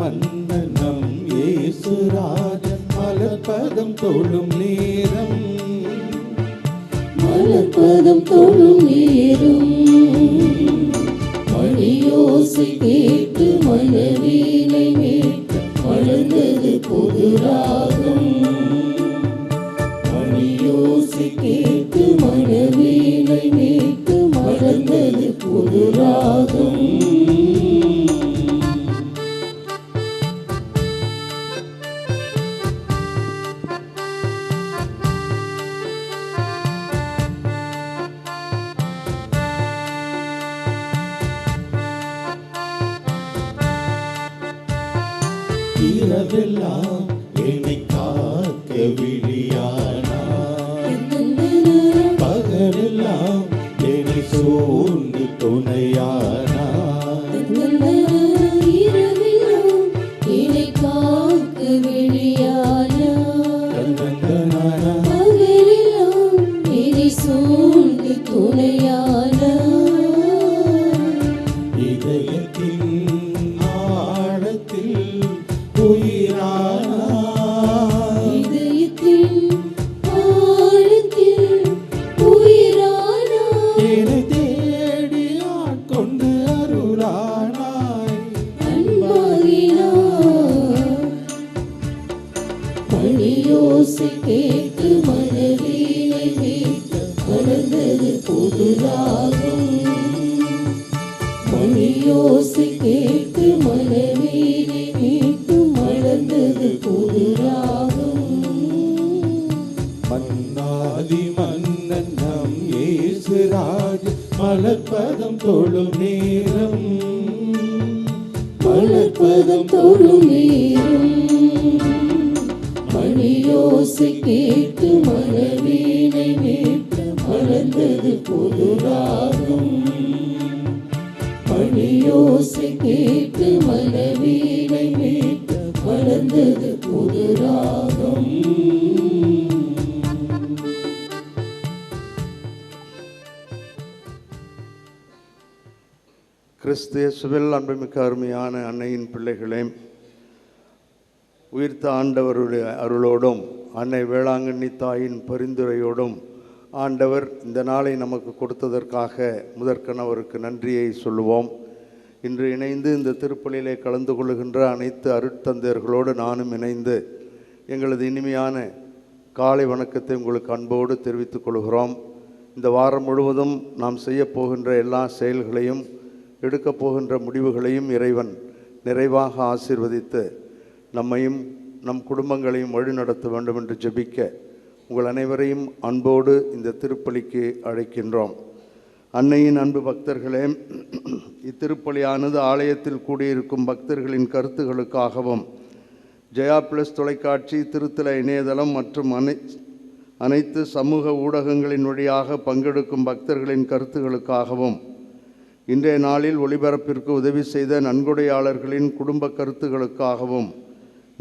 மன்னன் நம் இயேசுராஜன் மலர்பதம் தொழும் நேரம், மலர்பதம் தொழும் நேரம். மணியோசை கேட்டு மனவீணை மீட்டு மலர்ந்தது புது ராகம். மணியோசை கேட்டு மனவீணை மீட்டு மலர்ந்தது புது ராகம். இரவெல்லாம் என்னை காக்க விழியானாய், பகலெல்லாம் என்னை சூழ்ந்து துணையானாய். இரவெல்லாம் என்னை காக்க விழியானாய், பகலெல்லாம் என்னை சூழ்ந்து துணையானாய். இதயத்தின் ஆழத்தில் உயிரானாய், இதயத்தின் ஆழத்தில் உயிரானாய். என்னை தேடி ஆட்கொண்டு அருளானாய், அன்பாகினாய். மணியோசை கேட்டு மனவீணை மீட்டு மலர்ந்தது புது ராகம். மணியோசை கேட்டு மனவீணை மீட்டு மலர்ந்தது புது ராகம். மன்னாதி மன்னன் நம் இயேசுராஜ் மலர்பதம் தொழும் நேரம், மலர்பதம் தொழும் நேரம். மணியோசை கேட்டு மனவீணை மீட்டு மலர்ந்தது புது ராகம். மணியோசை கேட்டு மனவீணை மீட்டு மலர்ந்தது புது ராகம். கிறிஸ்து இயேசுவில் அன்புமிக்க அருமையான அன்னையின் பிள்ளைகளே, உயிர்த்த ஆண்டவருடைய அருளோடும் அன்னை வேளாங்கண்ணி தாயின் பரிந்துரையோடும் ஆண்டவர் இந்த நாளை நமக்கு கொடுத்ததற்காக முதற்கணவருக்கு நன்றியை சொல்லுவோம். இன்று இணைந்து இந்த திருப்பலியிலே கலந்து கொள்கின்ற அனைத்து அருட்தந்தையர்களோடு நானும் இணைந்து எங்களது இனிமையான காலை வணக்கத்தை உங்களுக்கு அன்போடு தெரிவித்துக் கொள்கிறோம். இந்த வாரம் முழுவதும் நாம் செய்யப்போகின்ற எல்லா செயல்களையும் எடுக்கப் போகின்ற முடிவுகளையும் இறைவன் நிறைவாக ஆசீர்வதித்து நம்மையும் நம் குடும்பங்களையும் வழிநடத்த வேண்டும் என்று ஜெபிக்க உங்கள் அனைவரையும் அன்போடு இந்த திருப்பலிக்கு அழைக்கின்றோம். அன்னையின் அன்பு பக்தர்களே, இத்திருப்பலியானது ஆலயத்தில் கூடியிருக்கும் பக்தர்களின் கருத்துகளுக்காகவும் ஜெயா பிளஸ் தொலைக்காட்சி, திருத்தல இணையதளம் மற்றும் அனைத்து சமூக ஊடகங்களின் வழியாக பங்கெடுக்கும் பக்தர்களின் கருத்துகளுக்காகவும் இன்றைய நாளில் ஒளிபரப்பிற்கு உதவி செய்த நன்கொடையாளர்களின் குடும்ப கருத்துகளுக்காகவும்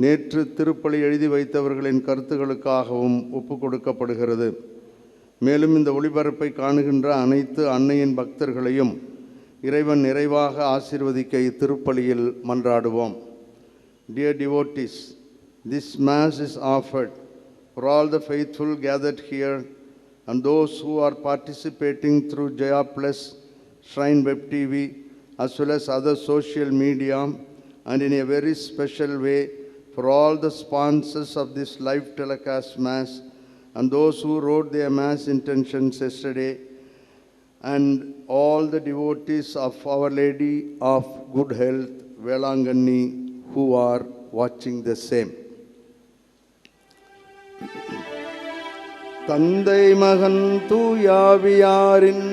நேற்று திருப்பலி எழுதி வைத்தவர்களின் கருத்துகளுக்காகவும் ஒப்பு கொடுக்கப்படுகிறது. மேலும் இந்த ஒளிபரப்பை காணுகின்ற அனைத்து அன்னையின் பக்தர்களையும் இறைவன் நிறைவாக ஆசீர்வதிக்க இத்திருப்பலியில் மன்றாடுவோம். Dear devotees, this Mass is offered for all the faithful gathered here and those who are participating through Jaya Plus, Shrine Web TV, as well as other social media, and in a very special way for all the sponsors of this live telecast Mass and those who wrote their Mass intentions yesterday, and all the devotees of Our Lady of Good Health, Velanganni, who are watching the same. தந்தை மகன் தூயாவியாரின்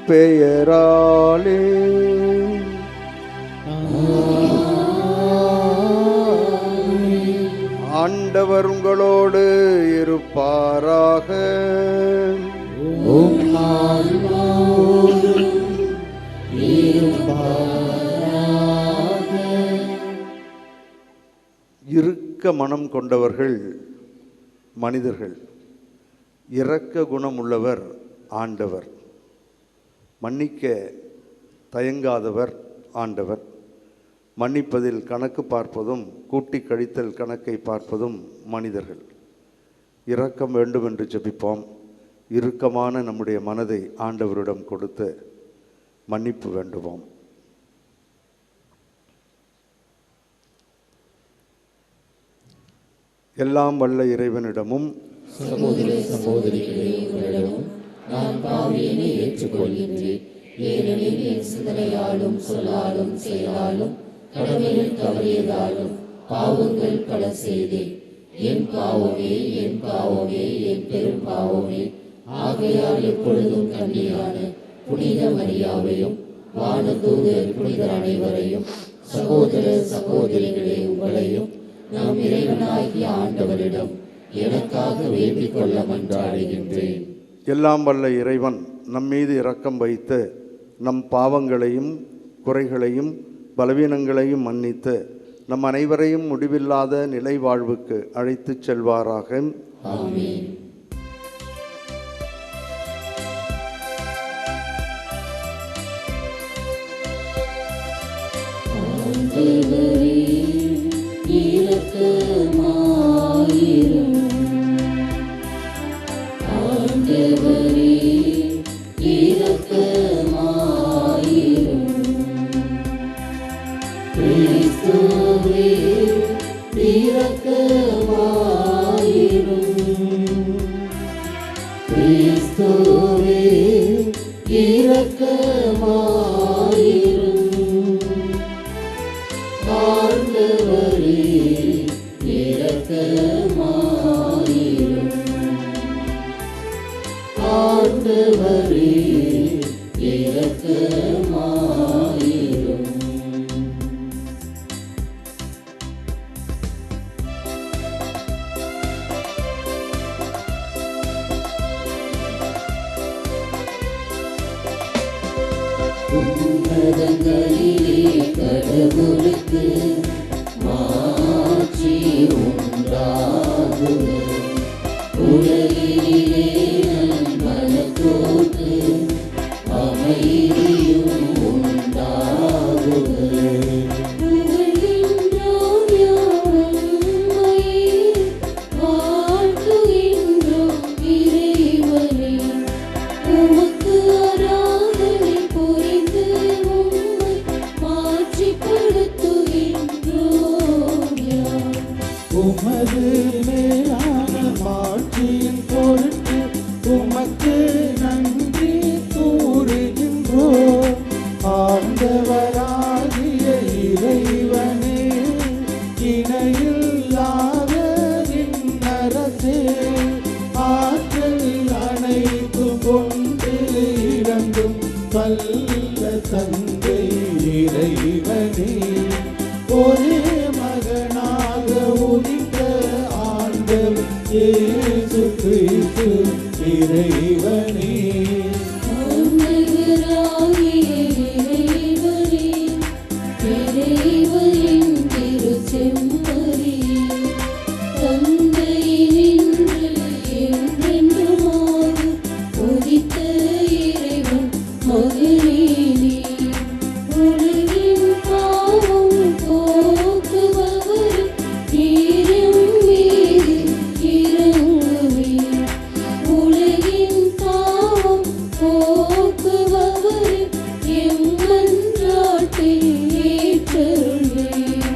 பெயராலே ஆண்டவர் உங்களோடு இருப்பாராக. இருக்க மனம் கொண்டவர்கள் மனிதர்கள், இரக்க குணம் உள்ளவர் ஆண்டவர். மன்னிக்க தயங்காதவர் ஆண்டவர். மன்னிப்பதில் கணக்கு பார்ப்பதும் கூட்டி கழித்தல் கணக்கை பார்ப்பதும் மனிதர்கள். இரக்கம் வேண்டும் என்று ஜெபிப்போம். இறுக்கமான நம்முடைய மனதை ஆண்டவரிடம் கொடுத்து மன்னிப்பு வேண்டுவோம். எல்லாம் வல்ல இறைவனிடமும் சகோதர சகோதரிகளே, உங்களிடமும் நான் பாவியினை ஏற்றுக்கொள்கின்றேன். ஏனெனில் என் சிந்தனையாலும் சொல்லாலும் செயலாலும் கடமையில் தவறியதாலும் பாவங்கள் பல செய்தேன். என் பாவமே, என் பாவமே, என் பெரும் பாவமே. ஆகையால் எப்பொழுதும் கன்னியான புனித மரியாவையும் வானதூதர் புனிதர் அனைவரையும் சகோதர சகோதரிகளே உங்களையும் நம் இறைவனாகிய ஆண்டவரிடம் எனக்காக வேண்டிக் கொள்ள மன்றாடுகின்றேன். எல்லாம் வல்ல இறைவன் நம் மீது இரக்கம் வைத்து நம் பாவங்களையும் குறைகளையும் பலவீனங்களையும் மன்னித்து நம் அனைவரையும் முடிவில்லாத நிலை வாழ்வுக்கு அழைத்துச் செல்வாராக. ஆமென். ஆண்டவரே, இரக்கமாயிரும். ஆண்டவரே, இரக்கமாயிரும். கிறிஸ்துவே, இரக்கமாயிரும். கிறிஸ்துவே, இரக்கமாயிரும். ஆண்டவரே, இரக்கமாயிரும். ஆண்டவரே, இரக்கமாயிரும். உன்னதங்களிலே கடவுளுக்கு மாட்சி உண்டாகுக. உலகிலே நல்மனத்தோர்க்கு அமைதியும் உண்டாகுக. புகழ்கின்றோம் யாவரும்மையே, வாழ்த்துகின்றோம் இறைவனே. உமக்கு ஆராதனை புரிந்து உம்மை மாட்சிப்படுத்துகின்றோம் யாம். உமது மேலான மாட்சியின் பொருட்டு உமக்கு நன்றி கூறுகின்றோம். ஆண்டவராகிய இறைவனே, இணையில்லாத விண்ணரசே, ஆற்றல் அனைத்தும் கொண்டு இறங்கும் வல்ல தந்தை இறைவனே, ஒரே மகனாக உதித்த ஆண்டவர் இயேசு கிறிஸ்து இறைவனே, ஆண்டவராகிய இறைவனே, இறைவனின் திருச்செம்மறியே, தந்தையினின்று என்றென்றுமாக உதித்த இறைவன் மகனே நீ. உலகின் பாவம் போக்குபவர் நீரும் மீது இறங்குவீர். உலகின் பாவம் போக்குபவர் எம் மன்றாட்டை ஏற்றருள்வீர்.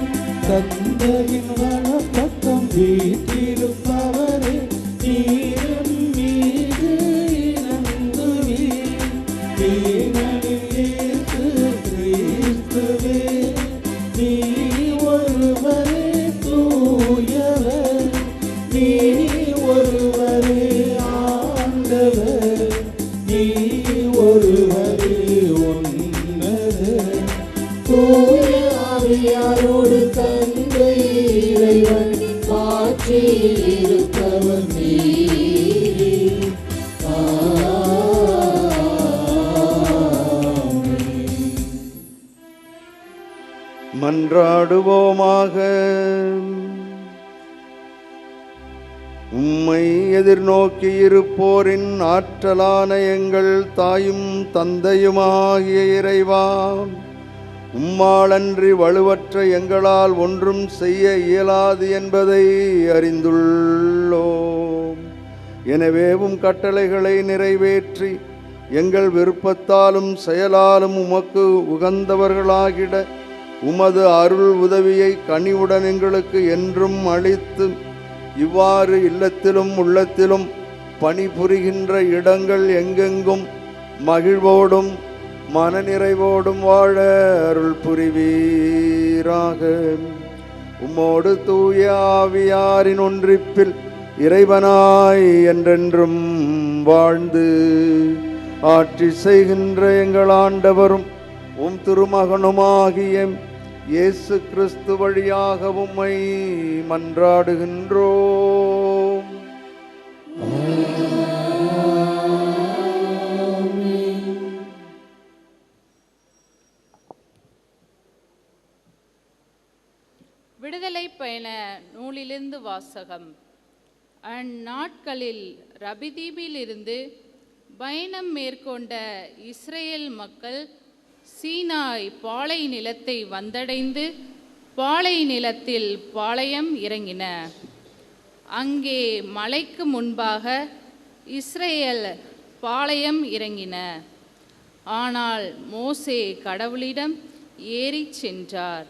தந்தையின் வலப்பக்கம் வீற்றிருப்பவரே, நீரும் மீது இறங்குவீர். ஏனெனில் இயேசு கிறிஸ்துவே, நீ ஒருவரே தூயவர், நீ ஒருவரே ஆண்டவர், நீ ஒருவரே உன்னதர். தூய ஆவியாரோடு தந்தை இறைவன் ஆட்சியில் இருப்பவர் நீரே. ஆமென். மன்றாடுவோமாக. உம்மை எதிர்நோக்கி இருப்போரின் ஆற்றலான எங்கள் தாயும் தந்தையுமாகிய இறைவா, உம்மாலன்றி வலுவற்ற எங்களால் ஒன்றும் செய்ய இயலாது என்பதை அறிந்துள்ளோம். எனவே கட்டளைகளை நிறைவேற்றி எங்கள் விருப்பத்தாலும் செயலாலும் உமக்கு உகந்தவர்களாகிட உமது அருள் உதவியை கனிவுடன் எங்களுக்கு என்றும் அளித்து இவ்வாறு இல்லத்திலும் உள்ளத்திலும் பணிபுரிகின்ற இடங்கள் எங்கெங்கும் மகிழ்வோடும் மனநிறைவோடும் வாழ அருள் புரிவீராக. உம்மோடு தூய ஆவியாரின் ஒன்றிப்பில் இறைவனாய் என்றென்றும் வாழ்ந்து ஆட்சி செய்கின்ற எங்கள் ஆண்டவரும் உம் திருமகனுமாகிய இயேசு கிறிஸ்து வழியாக உம்மை மன்றாடுகின்றோம். விடுதலை பயண நூலிலிருந்து வாசகம். அந்நாட்களில் ரபிதீபிலிருந்து பயணம் மேற்கொண்ட இஸ்ரேல் மக்கள் சீனாய் பாலை நிலத்தை வந்தடைந்து பாலை நிலத்தில் பாளையம் இறங்கின. அங்கே மலைக்கு முன்பாக இஸ்ரேல் பாளையம் இறங்கின. ஆனால் மோசே கடவுளிடம் ஏறிச் சென்றார்.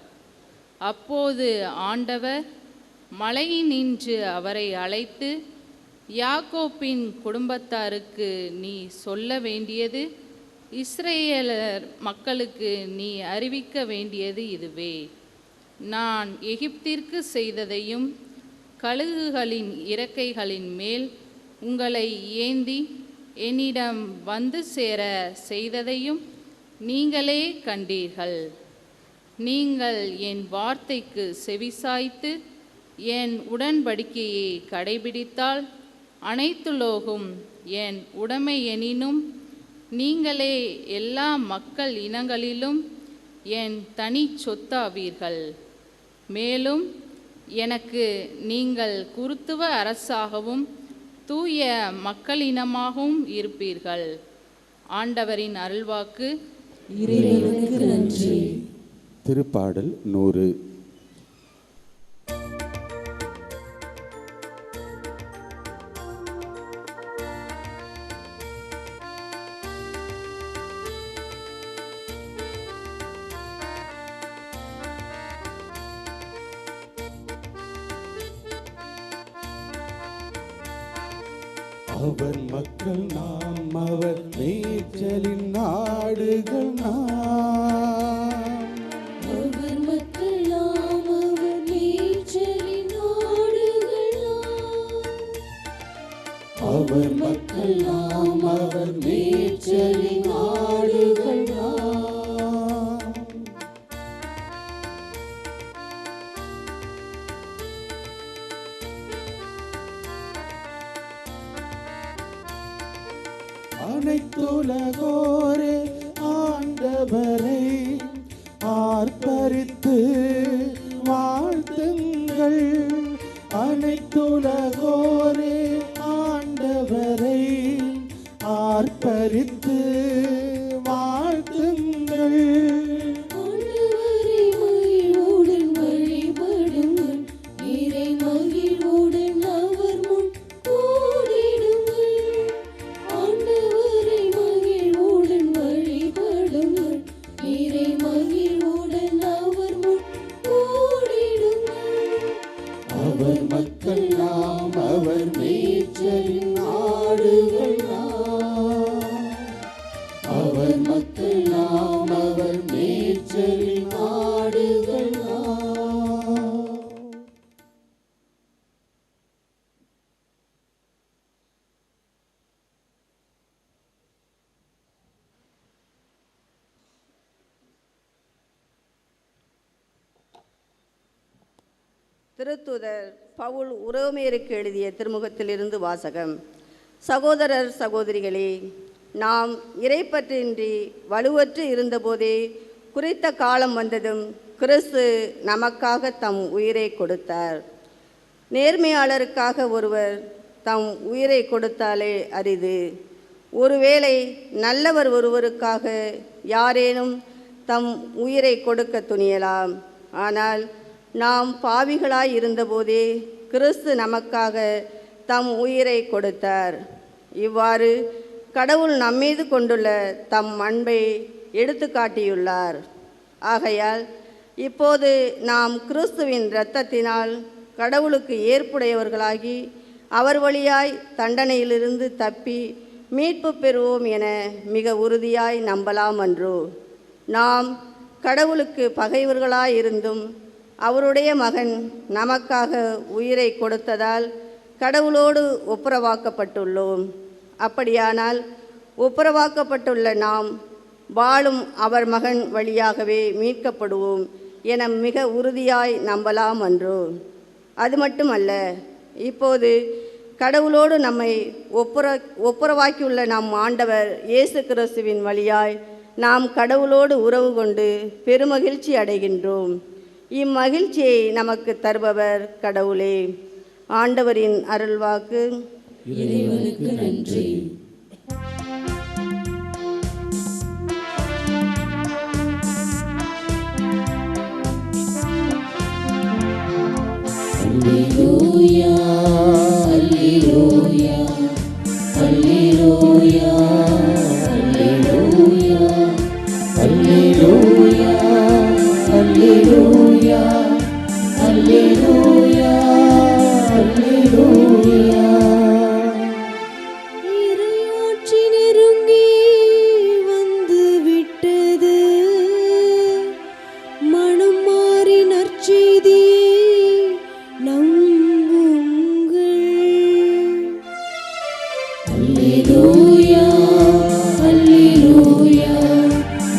அப்போது ஆண்டவர் மலையினின்று அவரை அழைத்து, யாக்கோப்பின் குடும்பத்தாருக்கு நீ சொல்ல வேண்டியது, இஸ்ரேலர் மக்களுக்கு நீ அறிவிக்க வேண்டியது இதுவே. நான் எகிப்திற்கு செய்ததையும் கழுகுகளின் இறக்கைகளின் மேல் உங்களை ஏந்தி என்னிடம் வந்து சேர செய்ததையும் நீங்களே கண்டீர்கள். நீங்கள் என் வார்த்தைக்கு செவிசாய்த்து என் உடன்படிக்கையை கடைபிடித்தால் அனைத்துலோகும் என் உடைமை எனினும் நீங்களே எல்லா மக்கள் இனங்களிலும் என் தனி சொத்தாவீர்கள். மேலும் எனக்கு நீங்கள் குருத்துவ அரசாகவும் தூய மக்களினமாகவும் இருப்பீர்கள். ஆண்டவரின் அருள்வாக்கு. இறைவனுக்கு நன்றி. திருப்பாடல் 100. அவர் மக்கள் நாம், அவர் மேய்ச்சலின் நாடுகள் நாம். அவர் மக்கள் நாம், அவர் மேய்ச்சலின் நாடுகள் நாம். அவர் மக்கள் நாம், அவர் மேய்ச்சலின் நாடுகள் நாம். அனைத்துலகோரே ஆண்டவரை ஆர்ப்பரித்து வாழ்த்துங்கள். அனைத்துலகோரே ஆண்டவரை ஆர்ப்பரித்து வாழ்த்துங்கள். ஆண்டவரை மகிழ்வுடன் வழிபடுங்கள். இறை மகிழ்வுடன் அவர் முன் கூடிடுங்கள். ஆண்டவரை மகிழ்வுடன் வழிபடுங்கள். இறை மகிழ்வுடன் அவர் முன் கூடிடுங்கள். அவர் மக்கள் நாம், அவர் மேய்ச்சலின் நாடுகள் நாம். அவர் மக்கள் நாம், அவர் மேய்ச்சலின் நாடுகள் நாம். திருத்தூதர் பவுல் உரோமையருக்கு எழுதிய திருமுகத்திலிருந்து வாசகம். சகோதரர் சகோதரிகளே, நாம் இறைப்பற்றின்றி வலுவற்று இருந்தபோதே குறித்த காலம் வந்ததும் கிறிஸ்து நமக்காக தம் உயிரை கொடுத்தார். நேர்மையாளருக்காக ஒருவர் தம் உயிரை கொடுத்தாலே அரிது. ஒருவேளை நல்லவர் ஒருவருக்காக யாரேனும் தம் உயிரை கொடுக்க துணியலாம். ஆனால் நாம் பாவிகளாய் இருந்தபோதே கிறிஸ்து நமக்காக தம் உயிரை கொடுத்தார். இவ்வாறு கடவுள் நம்மீது கொண்டுள்ள தம் அன்பை எடுத்து காட்டியுள்ளார். ஆகையால் இப்போது நாம் கிறிஸ்துவின் இரத்தத்தினால் கடவுளுக்கு ஏற்புடையவர்களாகி அவர் வழியாய் தண்டனையிலிருந்து தப்பி மீட்பு பெறுவோம் என மிக உறுதியாய் நம்பலாம் அன்றோ. நாம் கடவுளுக்கு பகைவர்களாயிருந்தும் அவருடைய மகன் நமக்காக உயிரை கொடுத்ததால் கடவுளோடு ஒப்புரவாக்கப்பட்டுள்ளோம். அப்படியானால் ஒப்புரவாக்கப்பட்டுள்ள நாம் வாழும் அவர் மகன் வழியாகவே மீட்கப்படுவோம் என மிக உறுதியாய் நம்பலாம் அன்றோ. அது மட்டுமல்ல, இப்போது கடவுளோடு நம்மை ஒப்புரவாக்கியுள்ள நம் ஆண்டவர் இயேசு கிறிஸ்துவின் வழியாய் நாம் கடவுளோடு உறவு கொண்டு பெருமகிழ்ச்சி அடைகின்றோம். இம்மகிழ்ச்சியை நமக்கு தருபவர் கடவுளே. ஆண்டவரின் அருள்வாக்கு. இறைவனுக்கு நன்றி. Alleluia, Alleluia, Alleluia, Alleluia, Alleluia, Alleluia, Alleluia, Alleluia. இறையாட்சி நெருங்கி வந்து விட்டது. மனம் மாறி நற்செய்தியை நம்புங்கள். அல்லேலூயா, அல்லேலூயா,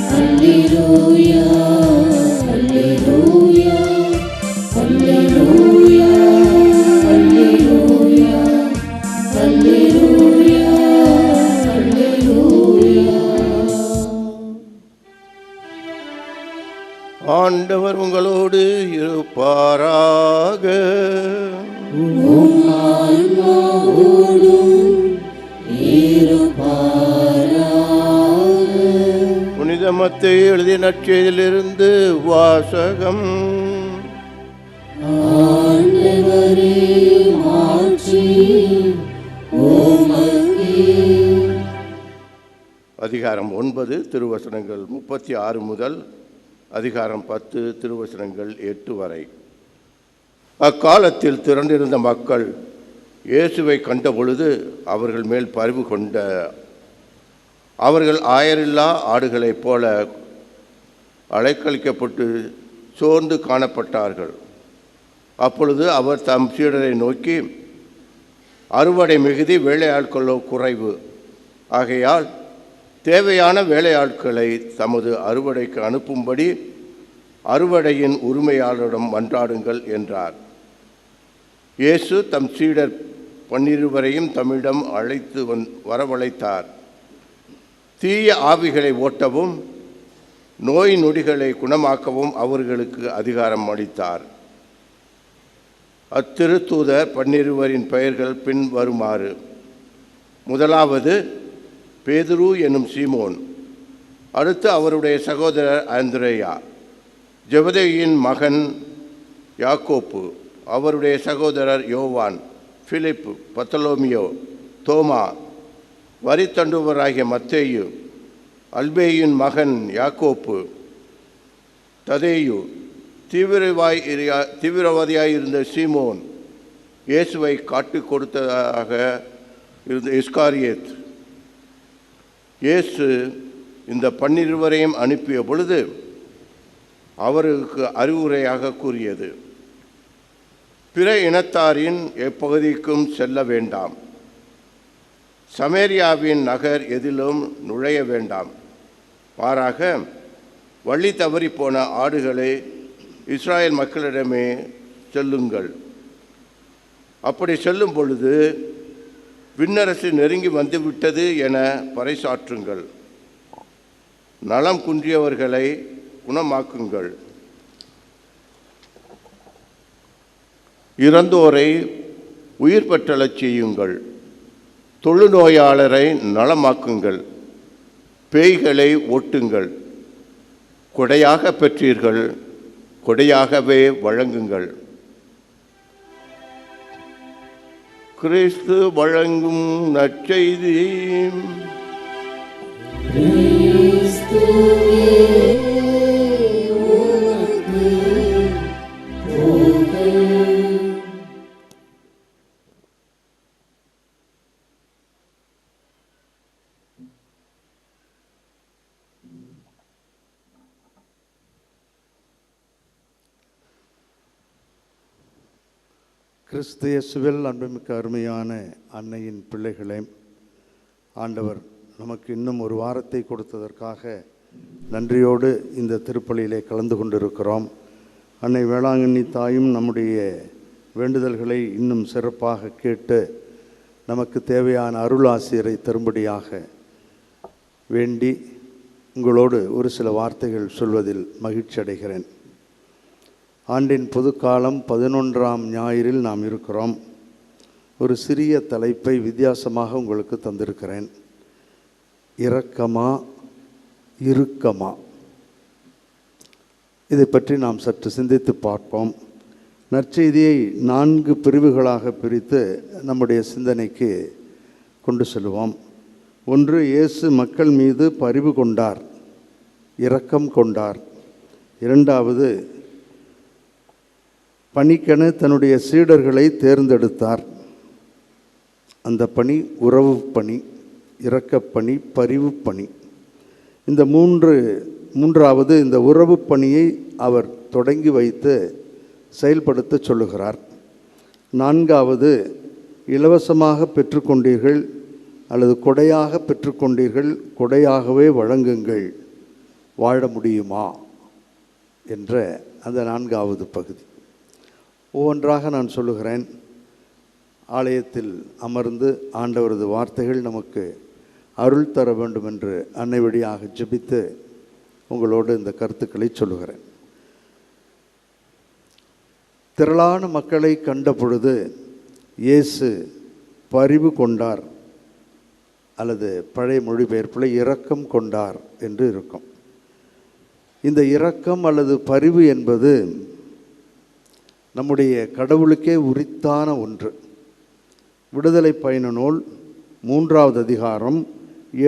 அல்லேலூயா, அல்லேலூயா, அல்லேலூயா, அல்லேலூயா, அல்லேலூயா, அல்லேலூயா. ஆண்டவர் உங்களோடு இருப்பாராக. உம் ஆன்மாவோடும் இருப்பாராக. புனித மத்தேயு எழுதிய நற்செய்தியிலிருந்து வாசகம். ஆண்டவரே, மாட்சி உமக்கே. அதிகாரம் 9 திருவசனங்கள் 36 முதல் அதிகாரம் 10 திருவசனங்கள் 8 வரை. அக்காலத்தில் திரண்டிருந்த மக்கள் இயேசுவை கண்டபொழுது அவர்கள் மேல் பரிவு கொண்ட அவர்கள் ஆயரில்லா ஆடுகளைப் போல அலைக்கழிக்கப்பட்டு சோர்ந்து காணப்பட்டார்கள். அப்பொழுது அவர் தம் சீடரை நோக்கி, அறுவடை மிகுதி, வேலையாட்களோ குறைவு. ஆகையால் தேவையான வேலையாட்களை தமது அறுவடைக்கு அனுப்பும்படி அறுவடையின் உரிமையாளரிடம் மன்றாடுங்கள் என்றார். இயேசு தம் சீடர் 12 தம்மிடம் அழைத்து வரவழைத்தார். தீய ஆவிகளை ஓட்டவும் நோய் நொடிகளை குணமாக்கவும் அவர்களுக்கு அதிகாரம் அளித்தார். அத்திருத்தூதர் 12 பெயர்கள் பின் வருமாறு: முதலாவது பேதுரு எனும் சீமோன், அடுத்து அவருடைய சகோதரர் அந்திரேயா, ஜெபதேயின் மகன் யாக்கோப்பு, அவருடைய சகோதரர் யோவான், பிலிப்பு, பத்தலோமியோ, தோமா, வரி தண்டுவராகிய மத்தேயு, அல்பேயின் மகன் யாக்கோப்பு, ததேயு, தீவிரவாதியாயிருந்த சீமோன், இயேசுவை காட்டிக் கொடுத்ததாக இருந்த இஸ்காரியேத். இயேசு இந்த 12 அனுப்பிய பொழுது அவருக்கு அறிவுரையாக கூறியது: பிற இனத்தாரின் எப்பகுதிக்கும் செல்ல வேண்டாம், சமேரியாவின் நகர் எதிலும் நுழைய வேண்டாம். மாறாக வழி தவறி போன ஆடுகளை இஸ்ராயேல் மக்களிடமே செல்லுங்கள். அப்படி செல்லும் பொழுது விண்ணரசு நெருங்கி வந்துவிட்டது என பறைசாற்றுங்கள். நலம் குன்றியவர்களை குணமாக்குங்கள், இறந்தோரை உயிர் பெற்றலச் செய்யுங்கள், தொழுநோயாளரை நலமாக்குங்கள், பேய்களை ஓட்டுங்கள், கொடையாக பெற்றீர்கள், கொடையாகவே வழங்குங்கள். கிறிஸ்து வழங்கும் நற்செய்தி. கிறிஸ்து இயேசுவில் அன்புமிக்க அருமையான அன்னையின் பிள்ளைகளே, ஆண்டவர் நமக்கு இன்னும் ஒரு வாரத்தை கொடுத்ததற்காக நன்றியோடு இந்த திருப்பலியிலே கலந்து கொண்டிருக்கிறோம். அன்னை வேளாங்கண்ணி தாயும் நம்முடைய வேண்டுதல்களை இன்னும் சிறப்பாக கேட்டு நமக்கு தேவையான அருள் ஆசிரியரை தரும்படியாக வேண்டி உங்களோடு ஒரு சில வார்த்தைகள் சொல்வதில் மகிழ்ச்சி அடைகிறேன். ஆண்டின் பொதுக்காலம் 11ஆம் ஞாயிறில் நாம் இருக்கிறோம். ஒரு சிறிய தலைப்பை வித்தியாசமாக உங்களுக்கு தந்திருக்கிறேன். இரக்கமா இறுக்கமா? இதை பற்றி நாம் சற்று சிந்தித்து பார்ப்போம். நற்செய்தியை 4 பிரிவுகளாக பிரித்து நம்முடைய சிந்தனைக்கு கொண்டு செல்வோம். 1, இயேசு மக்கள் மீது பரிவு கொண்டார், இரக்கம் கொண்டார். 2வது, பணிக்கென தன்னுடைய சீடர்களை தேர்ந்தெடுத்தார். அந்த பணி உறவு பணி, இரக்கப்பணி, பரிவு பணி. இந்த மூன்றாவது இந்த உறவு பணியை அவர் தொடங்கி வைத்து செயல்படுத்த சொல்லுகிறார். 4வது, இலவசமாக பெற்றுக்கொண்டீர்கள் அல்லது கொடையாக பெற்றுக்கொண்டீர்கள், கொடையாகவே வழங்குங்கள், வாழ முடியுமா என்ற அந்த 4வது பகுதி. ஒவ்வொன்றாக நான் சொல்லுகிறேன். ஆலயத்தில் அமர்ந்து ஆண்டவரது வார்த்தைகள் நமக்கு அருள் தர வேண்டும் என்று அன்னை வழியாக ஜெபித்து உங்களோடு இந்த கருத்துக்களை சொல்லுகிறேன். திரளான மக்களை கண்ட பொழுது இயேசு பரிவு கொண்டார், அல்லது பழைய மொழிபெயர்ப்பில் இரக்கம் கொண்டார் என்று இருக்கும். இந்த இரக்கம் அல்லது பரிவு என்பது நம்முடைய கடவுளுக்கே உரித்தான ஒன்று. விடுதலை பயண நூல் 3வது அதிகாரம்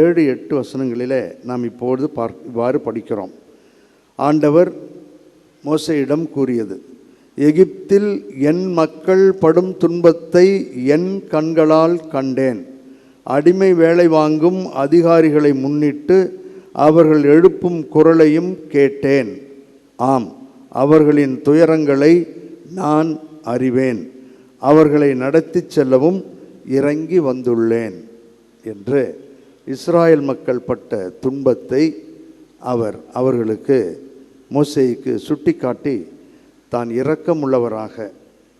7-8 வசனங்களிலே நாம் இப்பொழுது இவ்வாறு படிக்கிறோம். ஆண்டவர் மோசேயிடம் கூறியது, எகிப்தில் என் மக்கள் படும் துன்பத்தை என் கண்களால் கண்டேன். அடிமை வேலை வாங்கும் அதிகாரிகளை முன்னிட்டு அவர்கள் எழுப்பும் குரலையும் கேட்டேன். ஆம், அவர்களின் துயரங்களை நான் அறிவேன். அவர்களை நடத்தி செல்லவும் இறங்கி வந்துள்ளேன் என்று இஸ்ராயல் மக்கள் பட்ட துன்பத்தை அவர்களுக்கு மோசேக்கு சுட்டிக்காட்டி தான் இரக்கமுள்ளவராக,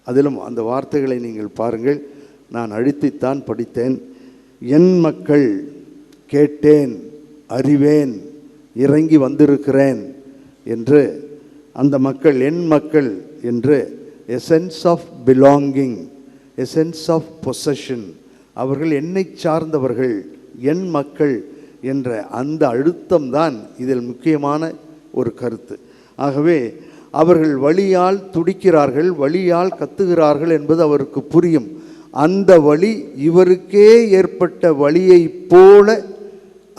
அதிலும் அந்த வார்த்தைகளை நீங்கள் பாருங்கள், நான் அழித்துத்தான் படித்தேன். என் மக்கள் கேட்டேன், அறிவேன், இறங்கி வந்திருக்கிறேன் என்று அந்த மக்கள் என் மக்கள் என்று a sense of belonging, a sense of possession, அவர்கள் என்னை சார்ந்தவர்கள், என் மக்கள் என்ற அந்த அழுத்தம்தான் இதில் முக்கியமான ஒரு கருத்து. ஆகவே அவர்கள் வலியால் துடிக்கிறார்கள், வலியால் கத்துகிறார்கள் என்பது அவருக்கு புரியும். அந்த வலி இவருக்கே ஏற்பட்ட வலியை போல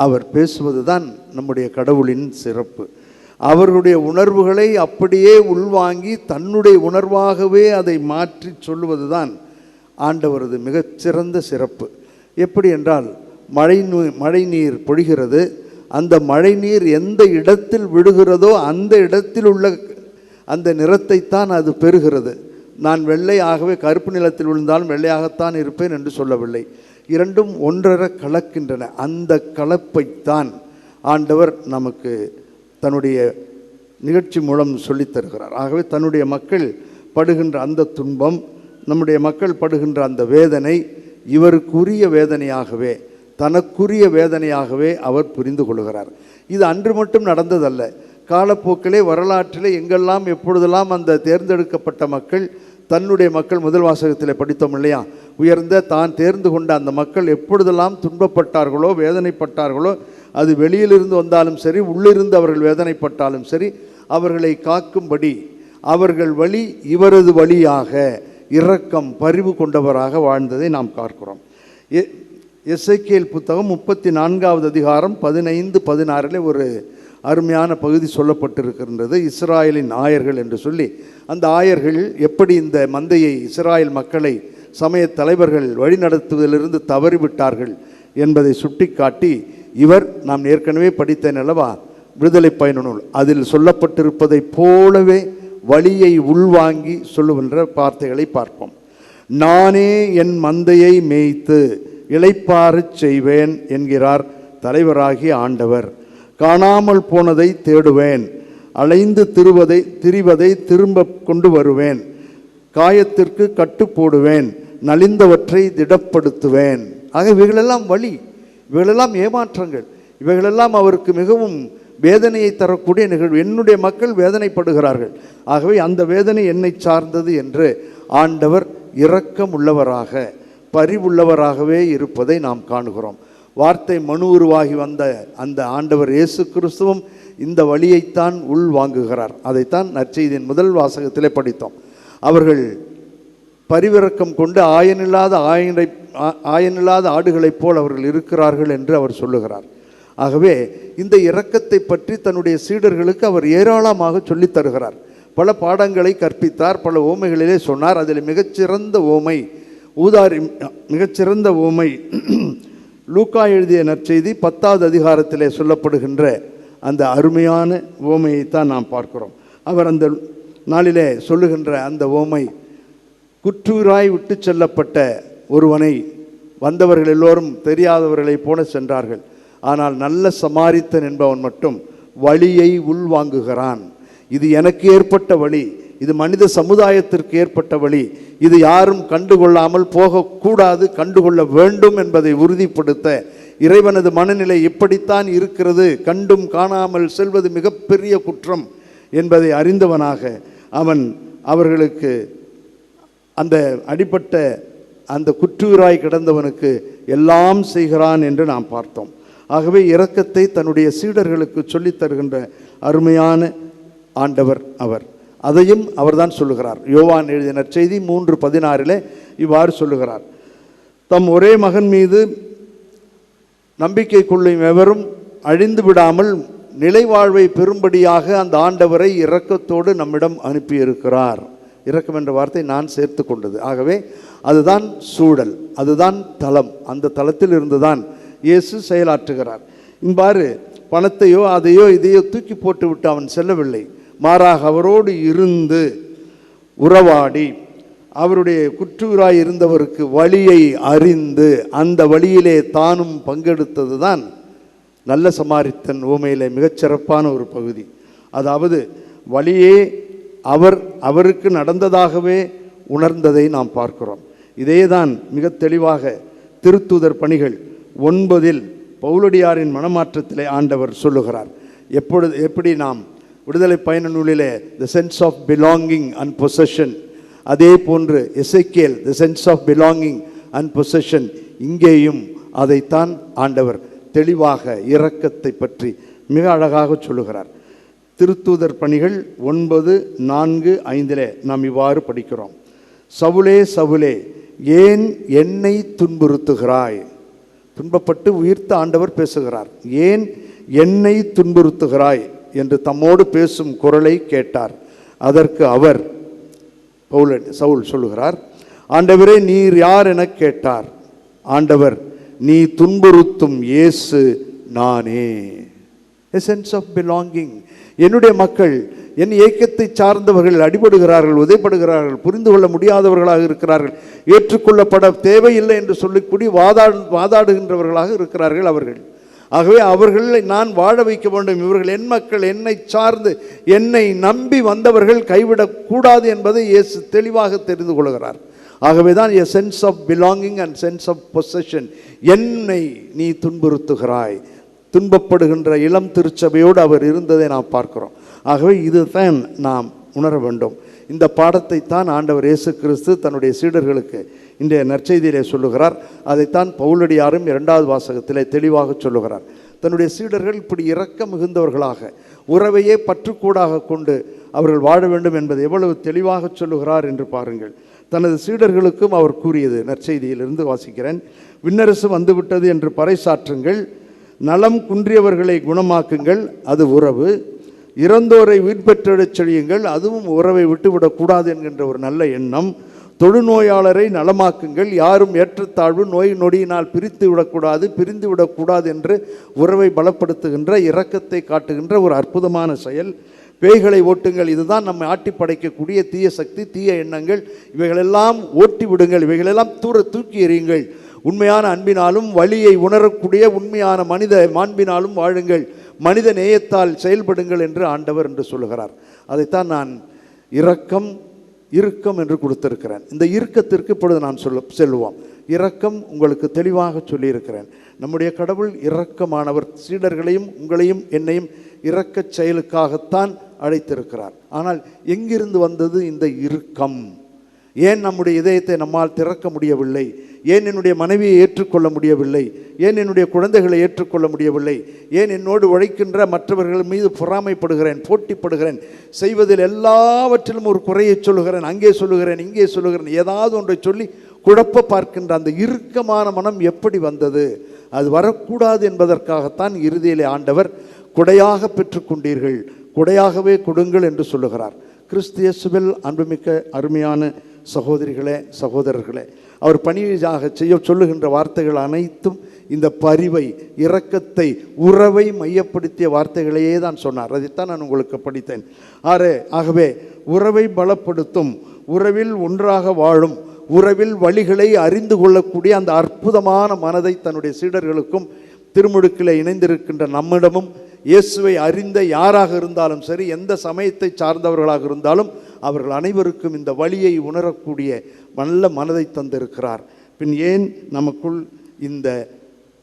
அவர் பேசுவது தான் நம்முடைய கடவுளின் சிறப்பு. அவர்களுடைய உணர்வுகளை அப்படியே உள்வாங்கி தன்னுடைய உணர்வாகவே அதை மாற்றி சொல்லுவது தான் ஆண்டவரது மிகச்சிறந்த சிறப்பு. எப்படி என்றால், மழை நீர் பொழிகிறது. அந்த மழை நீர் எந்த இடத்தில் விடுகிறதோ அந்த இடத்தில் உள்ள அந்த நிறத்தைத்தான் அது பெறுகிறது. நான் வெள்ளையாகவே கருப்பு நிலத்தில் விழுந்தாலும் வெள்ளையாகத்தான் இருப்பேன் என்று சொல்லவில்லை. இரண்டும் ஒன்றரை கலக்கின்றன. அந்த கலப்பைத்தான் ஆண்டவர் நமக்கு தன்னுடைய நிகழ்ச்சி மூலம் சொல்லித் தருகிறார். ஆகவே தன்னுடைய மக்கள் படுகின்ற அந்த துன்பம், நம்முடைய மக்கள் படுகின்ற அந்த வேதனை இவருக்குரிய வேதனையாகவே, தனக்குரிய வேதனையாகவே அவர் புரிந்து கொள்கிறார். இது அன்று மட்டும் நடந்ததல்ல. காலப்போக்கிலே வரலாற்றிலே எங்கெல்லாம் எப்பொழுதெல்லாம் அந்த தேர்ந்தெடுக்கப்பட்ட மக்கள், தன்னுடைய மக்கள், முதல் வாசகத்தில் படித்தோம் இல்லையா, உயர்ந்த தான் தேர்ந்து கொண்ட அந்த மக்கள் எப்பொழுதெல்லாம் துன்பப்பட்டார்களோ, வேதனைப்பட்டார்களோ, அது வெளியிலிருந்து வந்தாலும் சரி, உள்ளிருந்து அவர்கள் வேதனைப்பட்டாலும் சரி, அவர்களை காக்கும்படி அவர்கள் வழி இவரது வழியாக இரக்கம் பரிவு கொண்டவராக வாழ்ந்ததை நாம் பார்க்கிறோம். எசேக்கியேல் புத்தகம் 34வது அதிகாரம் 15-16 ஒரு அருமையான பகுதி சொல்லப்பட்டிருக்கின்றது. இஸ்ராயலின் ஆயர்கள் என்று சொல்லி, அந்த ஆயர்கள் எப்படி இந்த மந்தையை, இஸ்ராயல் மக்களை சமய தலைவர்கள் வழிநடத்துவதிலிருந்து தவறிவிட்டார்கள் என்பதை சுட்டிக்காட்டி, இவர் நாம் ஏற்கனவே படித்த நிலவா விடுதலை பயண நூல், அதில் சொல்லப்பட்டிருப்பதை போலவே வழியை உள்வாங்கி சொல்லுகின்ற வார்த்தைகளை பார்ப்போம். நானே என் மந்தையை மேய்த்து இளைப்பாறச் செய்வேன் என்கிறார் தலைவராகிய ஆண்டவர். காணாமல் போனதை தேடுவேன், அலைந்து திரிவதை திரும்ப கொண்டு வருவேன், காயத்திற்கு கட்டு போடுவேன், நலிந்தவற்றை திடப்படுத்துவேன். ஆக இவைகளெல்லாம் வழி, இவைகளெல்லாம் ஏமாற்றங்கள், இவைகளெல்லாம் அவருக்கு மிகவும் வேதனையை தரக்கூடிய நிகழ்வு. என்னுடைய மக்கள் வேதனைப்படுகிறார்கள், ஆகவே அந்த வேதனை என்னை சார்ந்தது என்று ஆண்டவர் இரக்கம் உள்ளவராக பரிவுள்ளவராகவே இருப்பதை நாம் காணுகிறோம். வார்த்தை மனு உருவாகி வந்த அந்த ஆண்டவர் இயேசு கிறிஸ்துவும் இந்த வழியைத்தான் உள்வாங்குகிறார். அதைத்தான் நற்செய்தியின் முதல் வாசகத்திலே படித்தோம். அவர்கள் பரிவிறக்கம் கொண்டு ஆயனில்லாத ஆடுகளைப் போல் அவர்கள் இருக்கிறார்கள் என்று அவர் சொல்லுகிறார். ஆகவே இந்த இரக்கத்தை பற்றி தன்னுடைய சீடர்களுக்கு அவர் ஏராளமாக சொல்லித் தருகிறார். பல பாடங்களை கற்பித்தார், பல ஓமைகளிலே சொன்னார். அதில் மிகச்சிறந்த ஓமை லூக்கா எழுதிய நற்செய்தி 10வது அதிகாரத்திலே சொல்லப்படுகின்ற அந்த அருமையான ஓமையைத்தான் நாம் பார்க்கிறோம். அவர் அந்த நாளிலே சொல்லுகின்ற அந்த ஓமை, குற்றூராய் விட்டு செல்லப்பட்ட ஒருவனை வந்தவர்கள் எல்லோரும் தெரியாதவர்களை போல சென்றார்கள். ஆனால் நல்ல சமாரித்தன் என்பவன் மட்டும் வழியை உள்வாங்குகிறான். இது எனக்கு ஏற்பட்ட வழி, இது மனித சமுதாயத்திற்கு ஏற்பட்ட வழி, இது யாரும் கண்டுகொள்ளாமல் போகக்கூடாது, கண்டுகொள்ள வேண்டும் என்பதை உறுதிப்படுத்த இறைவனது மனநிலை இப்படித்தான் இருக்கிறது, கண்டும் காணாமல் செல்வது மிகப்பெரிய குற்றம் என்பதை அறிந்தவனாக அவன் அவர்களுக்கு அந்த அடிப்பட்ட அந்த குற்றூராய் கிடந்தவனுக்கு எல்லாம் செய்கிறான் என்று நாம் பார்த்தோம். ஆகவே இரக்கத்தை தன்னுடைய சீடர்களுக்கு சொல்லித் தருகின்ற அருமையான ஆண்டவர் அவர். அதையும் அவர்தான் சொல்லுகிறார். யோவான் எழுதிய நற்செய்தி 3:16 இவ்வாறு சொல்லுகிறார், தம் ஒரே மகன் மீது நம்பிக்கை கொள்ளும் எவரும் அழிந்து விடாமல் நிலைவாழ்வை பெறும்படியாக அந்த ஆண்டவரை இரக்கத்தோடு நம்மிடம் அனுப்பியிருக்கிறார். இரக்கம் என்ற வார்த்தை நான் சேர்த்து கொண்டது. ஆகவே அதுதான் சூழல், அதுதான் தளம். அந்த தளத்தில் இருந்துதான் இயேசு செயலாற்றுகிறார். இவ்வாறு பணத்தையோ அதையோ இதையோ தூக்கி போட்டு விட்டு அவன் செல்லவில்லை. மாறாக அவரோடு இருந்து உறவாடி அவருடைய குற்றூராய் இருந்தவருக்கு வழியை அறிந்து அந்த வழியிலே தானும் பங்கெடுத்தது தான் நல்ல சமாரித்தன் ஓமையிலே மிகச்சிறப்பான ஒரு பகுதி. அதாவது வழியே அவருக்கு நடந்ததாகவே உணர்ந்ததை நாம் பார்க்கிறோம். இதே தான் மிக தெளிவாக திருத்தூதர் பணிகள் 9 பவுலடியாரின் மனமாற்றத்திலே ஆண்டவர் சொல்லுகிறார். எப்படி நாம் விடுதலை பயண நூலிலே the sense of belonging and possession, அதே போன்று எசேக்கியேல் the sense of belonging and possession, இங்கேயும் அதைத்தான் ஆண்டவர் தெளிவாக இரக்கத்தை பற்றி மிக அழகாக சொல்லுகிறார். திருத்தூதர் பணிகள் 9:4-5 நாம் இவ்வாறு படிக்கிறோம். சவுலே சவுலே ஏன் என்னை துன்புறுத்துகிறாய்? துன்பப்பட்டு உயிர்த்த ஆண்டவர் பேசுகிறார். ஏன் என்னை துன்புறுத்துகிறாய் என்று தம்மோடு பேசும் குரலை கேட்டார். அதற்கு அவர் சவுல் சொல்லுகிறார், ஆண்டவரே நீர் யார் என கேட்டார். ஆண்டவர், நீ துன்புறுத்தும் இயேசு நானே. A sense of belonging. என்னுடைய மக்கள், என் இயக்கத்தை சார்ந்தவர்கள் அடிபடுகிறார்கள், உதைப்படுகிறார்கள், புரிந்து கொள்ள முடியாதவர்களாக இருக்கிறார்கள், ஏற்றுக்கொள்ளப்பட தேவையில்லை என்று சொல்லிக்கூடி வாதாடுகின்றவர்களாக இருக்கிறார்கள் அவர்கள். ஆகவே அவர்களை நான் வாழ வைக்க வேண்டும். இவர்கள் என் மக்கள், என்னை சார்ந்து என்னை நம்பி வந்தவர்கள் கைவிடக்கூடாது என்பதை இயேசு தெளிவாக தெரிந்து கொள்கிறார். ஆகவே தான் a sense of belonging and sense of possession. என்னை நீ துன்புறுத்துகிறாய். துன்பப்படுகின்ற இளம் திருச்சபையோடு அவர் இருந்ததை நாம் பார்க்கிறோம். ஆகவே இதுதான் நாம் உணர வேண்டும். இந்த பாடத்தை தான் ஆண்டவர் இயேசு கிறிஸ்து தன்னுடைய சீடர்களுக்கு இன்றைய நற்செய்தியிலே சொல்லுகிறார். அதைத்தான் பவுலடியாரும் 2வது வாசகத்திலே தெளிவாக சொல்லுகிறார். தன்னுடைய சீடர்கள் இப்படி இரக்கம் மிகுந்தவர்களாக உறவையே பற்றுக்கூடாக கொண்டு அவர்கள் வாழ வேண்டும் என்பதை எவ்வளவு தெளிவாக சொல்லுகிறார் என்று பாருங்கள். தனது சீடர்களுக்கும் அவர் கூறியது நற்செய்தியிலிருந்து வாசிக்கிறேன். விண்ணரசு வந்துவிட்டது என்று பறைசாற்றுங்கள், நலம் குன்றியவர்களை குணமாக்குங்கள், அது உறவு, இறந்தோரை உயிர்பெற்றெழச் செய்யுங்கள், அதுவும் உறவை விட்டுவிடக்கூடாது என்கின்ற ஒரு நல்ல எண்ணம், தொழுநோயாளரை நலமாக்குங்கள், யாரும் ஏற்றத்தாழ்வு நோய் நொடியினால் பிரித்து விடக்கூடாது என்று உறவை பலப்படுத்துகின்ற இரக்கத்தை காட்டுகின்ற ஒரு அற்புதமான செயல். பேய்களை ஓட்டுங்கள், இதுதான் நம்மை ஆட்டி படைக்கக்கூடிய தீய சக்தி, தீய எண்ணங்கள், இவைகளெல்லாம் ஓட்டி விடுங்கள், இவைகளெல்லாம் தூக்கி எறியுங்கள், உண்மையான அன்பினாலும் வலியை உணரக்கூடிய உண்மையான மனித மாண்பினாலும் வாழுங்கள், மனித நேயத்தால் செயல்படுங்கள் என்று ஆண்டவர் என்று சொல்லுகிறார். அதைத்தான் நான் இறுக்கம் என்று கொடுத்திருக்கிறேன். இந்த இறுக்கத்திற்கு இப்பொழுது நான் செல்வோம். இரக்கம் உங்களுக்கு தெளிவாக சொல்லியிருக்கிறேன். நம்முடைய கடவுள் இரக்கமானவர். சீடர்களையும் உங்களையும் என்னையும் இரக்கச் செயலுக்காகத்தான் அழைத்திருக்கிறார். ஆனால் எங்கிருந்து வந்தது இந்த இறுக்கம்? ஏன் நம்முடைய இதயத்தை நம்மால் திறக்க முடியவில்லை? ஏன் என்னுடைய மனைவியை ஏற்றுக்கொள்ள முடியவில்லை? ஏன் என்னுடைய குழந்தைகளை ஏற்றுக்கொள்ள முடியவில்லை? ஏன் என்னோடு உழைக்கின்ற மற்றவர்கள் மீது பொறாமைப்படுகிறேன், போட்டிப்படுகிறேன், செய்வதில் எல்லாவற்றிலும் ஒரு குறையை சொல்லுகிறேன், அங்கே சொல்லுகிறேன், இங்கே சொல்லுகிறேன், ஏதாவது ஒன்றை சொல்லி குழப்ப பார்க்கின்ற அந்த இறுக்கமான மனம் எப்படி வந்தது? அது வரக்கூடாது என்பதற்காகத்தான் இறுதியிலே ஆண்டவர் கொடையாக பெற்றுக்கொண்டீர்கள், கொடையாகவே கொடுங்கள் என்று சொல்லுகிறார். கிறிஸ்து இயேசுவில் அன்புமிக்க அருமையான சகோதரிகளே, சகோதரர்களே, அவர் பணியாக செய்ய சொல்லுகின்ற வார்த்தைகள் அனைத்தும் இந்த பரிவை, இரக்கத்தை, உறவை மையப்படுத்திய வார்த்தைகளையே தான் சொன்னார். அதைத்தான் நான் உங்களுக்கு படித்தேன். ஆகவே உறவை பலப்படுத்தும், உறவில் ஒன்றாக வாழும், உறவில் வழிகளை அறிந்து கொள்ளக்கூடிய அந்த அற்புதமான மனதை தன்னுடைய சீடர்களுக்கும் திருமுழுக்கில் இணைந்திருக்கின்ற நம்மிடமும் இயேசுவை அறிந்த யாராக இருந்தாலும் சரி, எந்த சமயத்தை சார்ந்தவர்களாக இருந்தாலும் அவர்கள் அனைவருக்கும் இந்த வழியை உணரக்கூடிய நல்ல மனதை தந்திருக்கிறார். பின் ஏன் நமக்குள் இந்த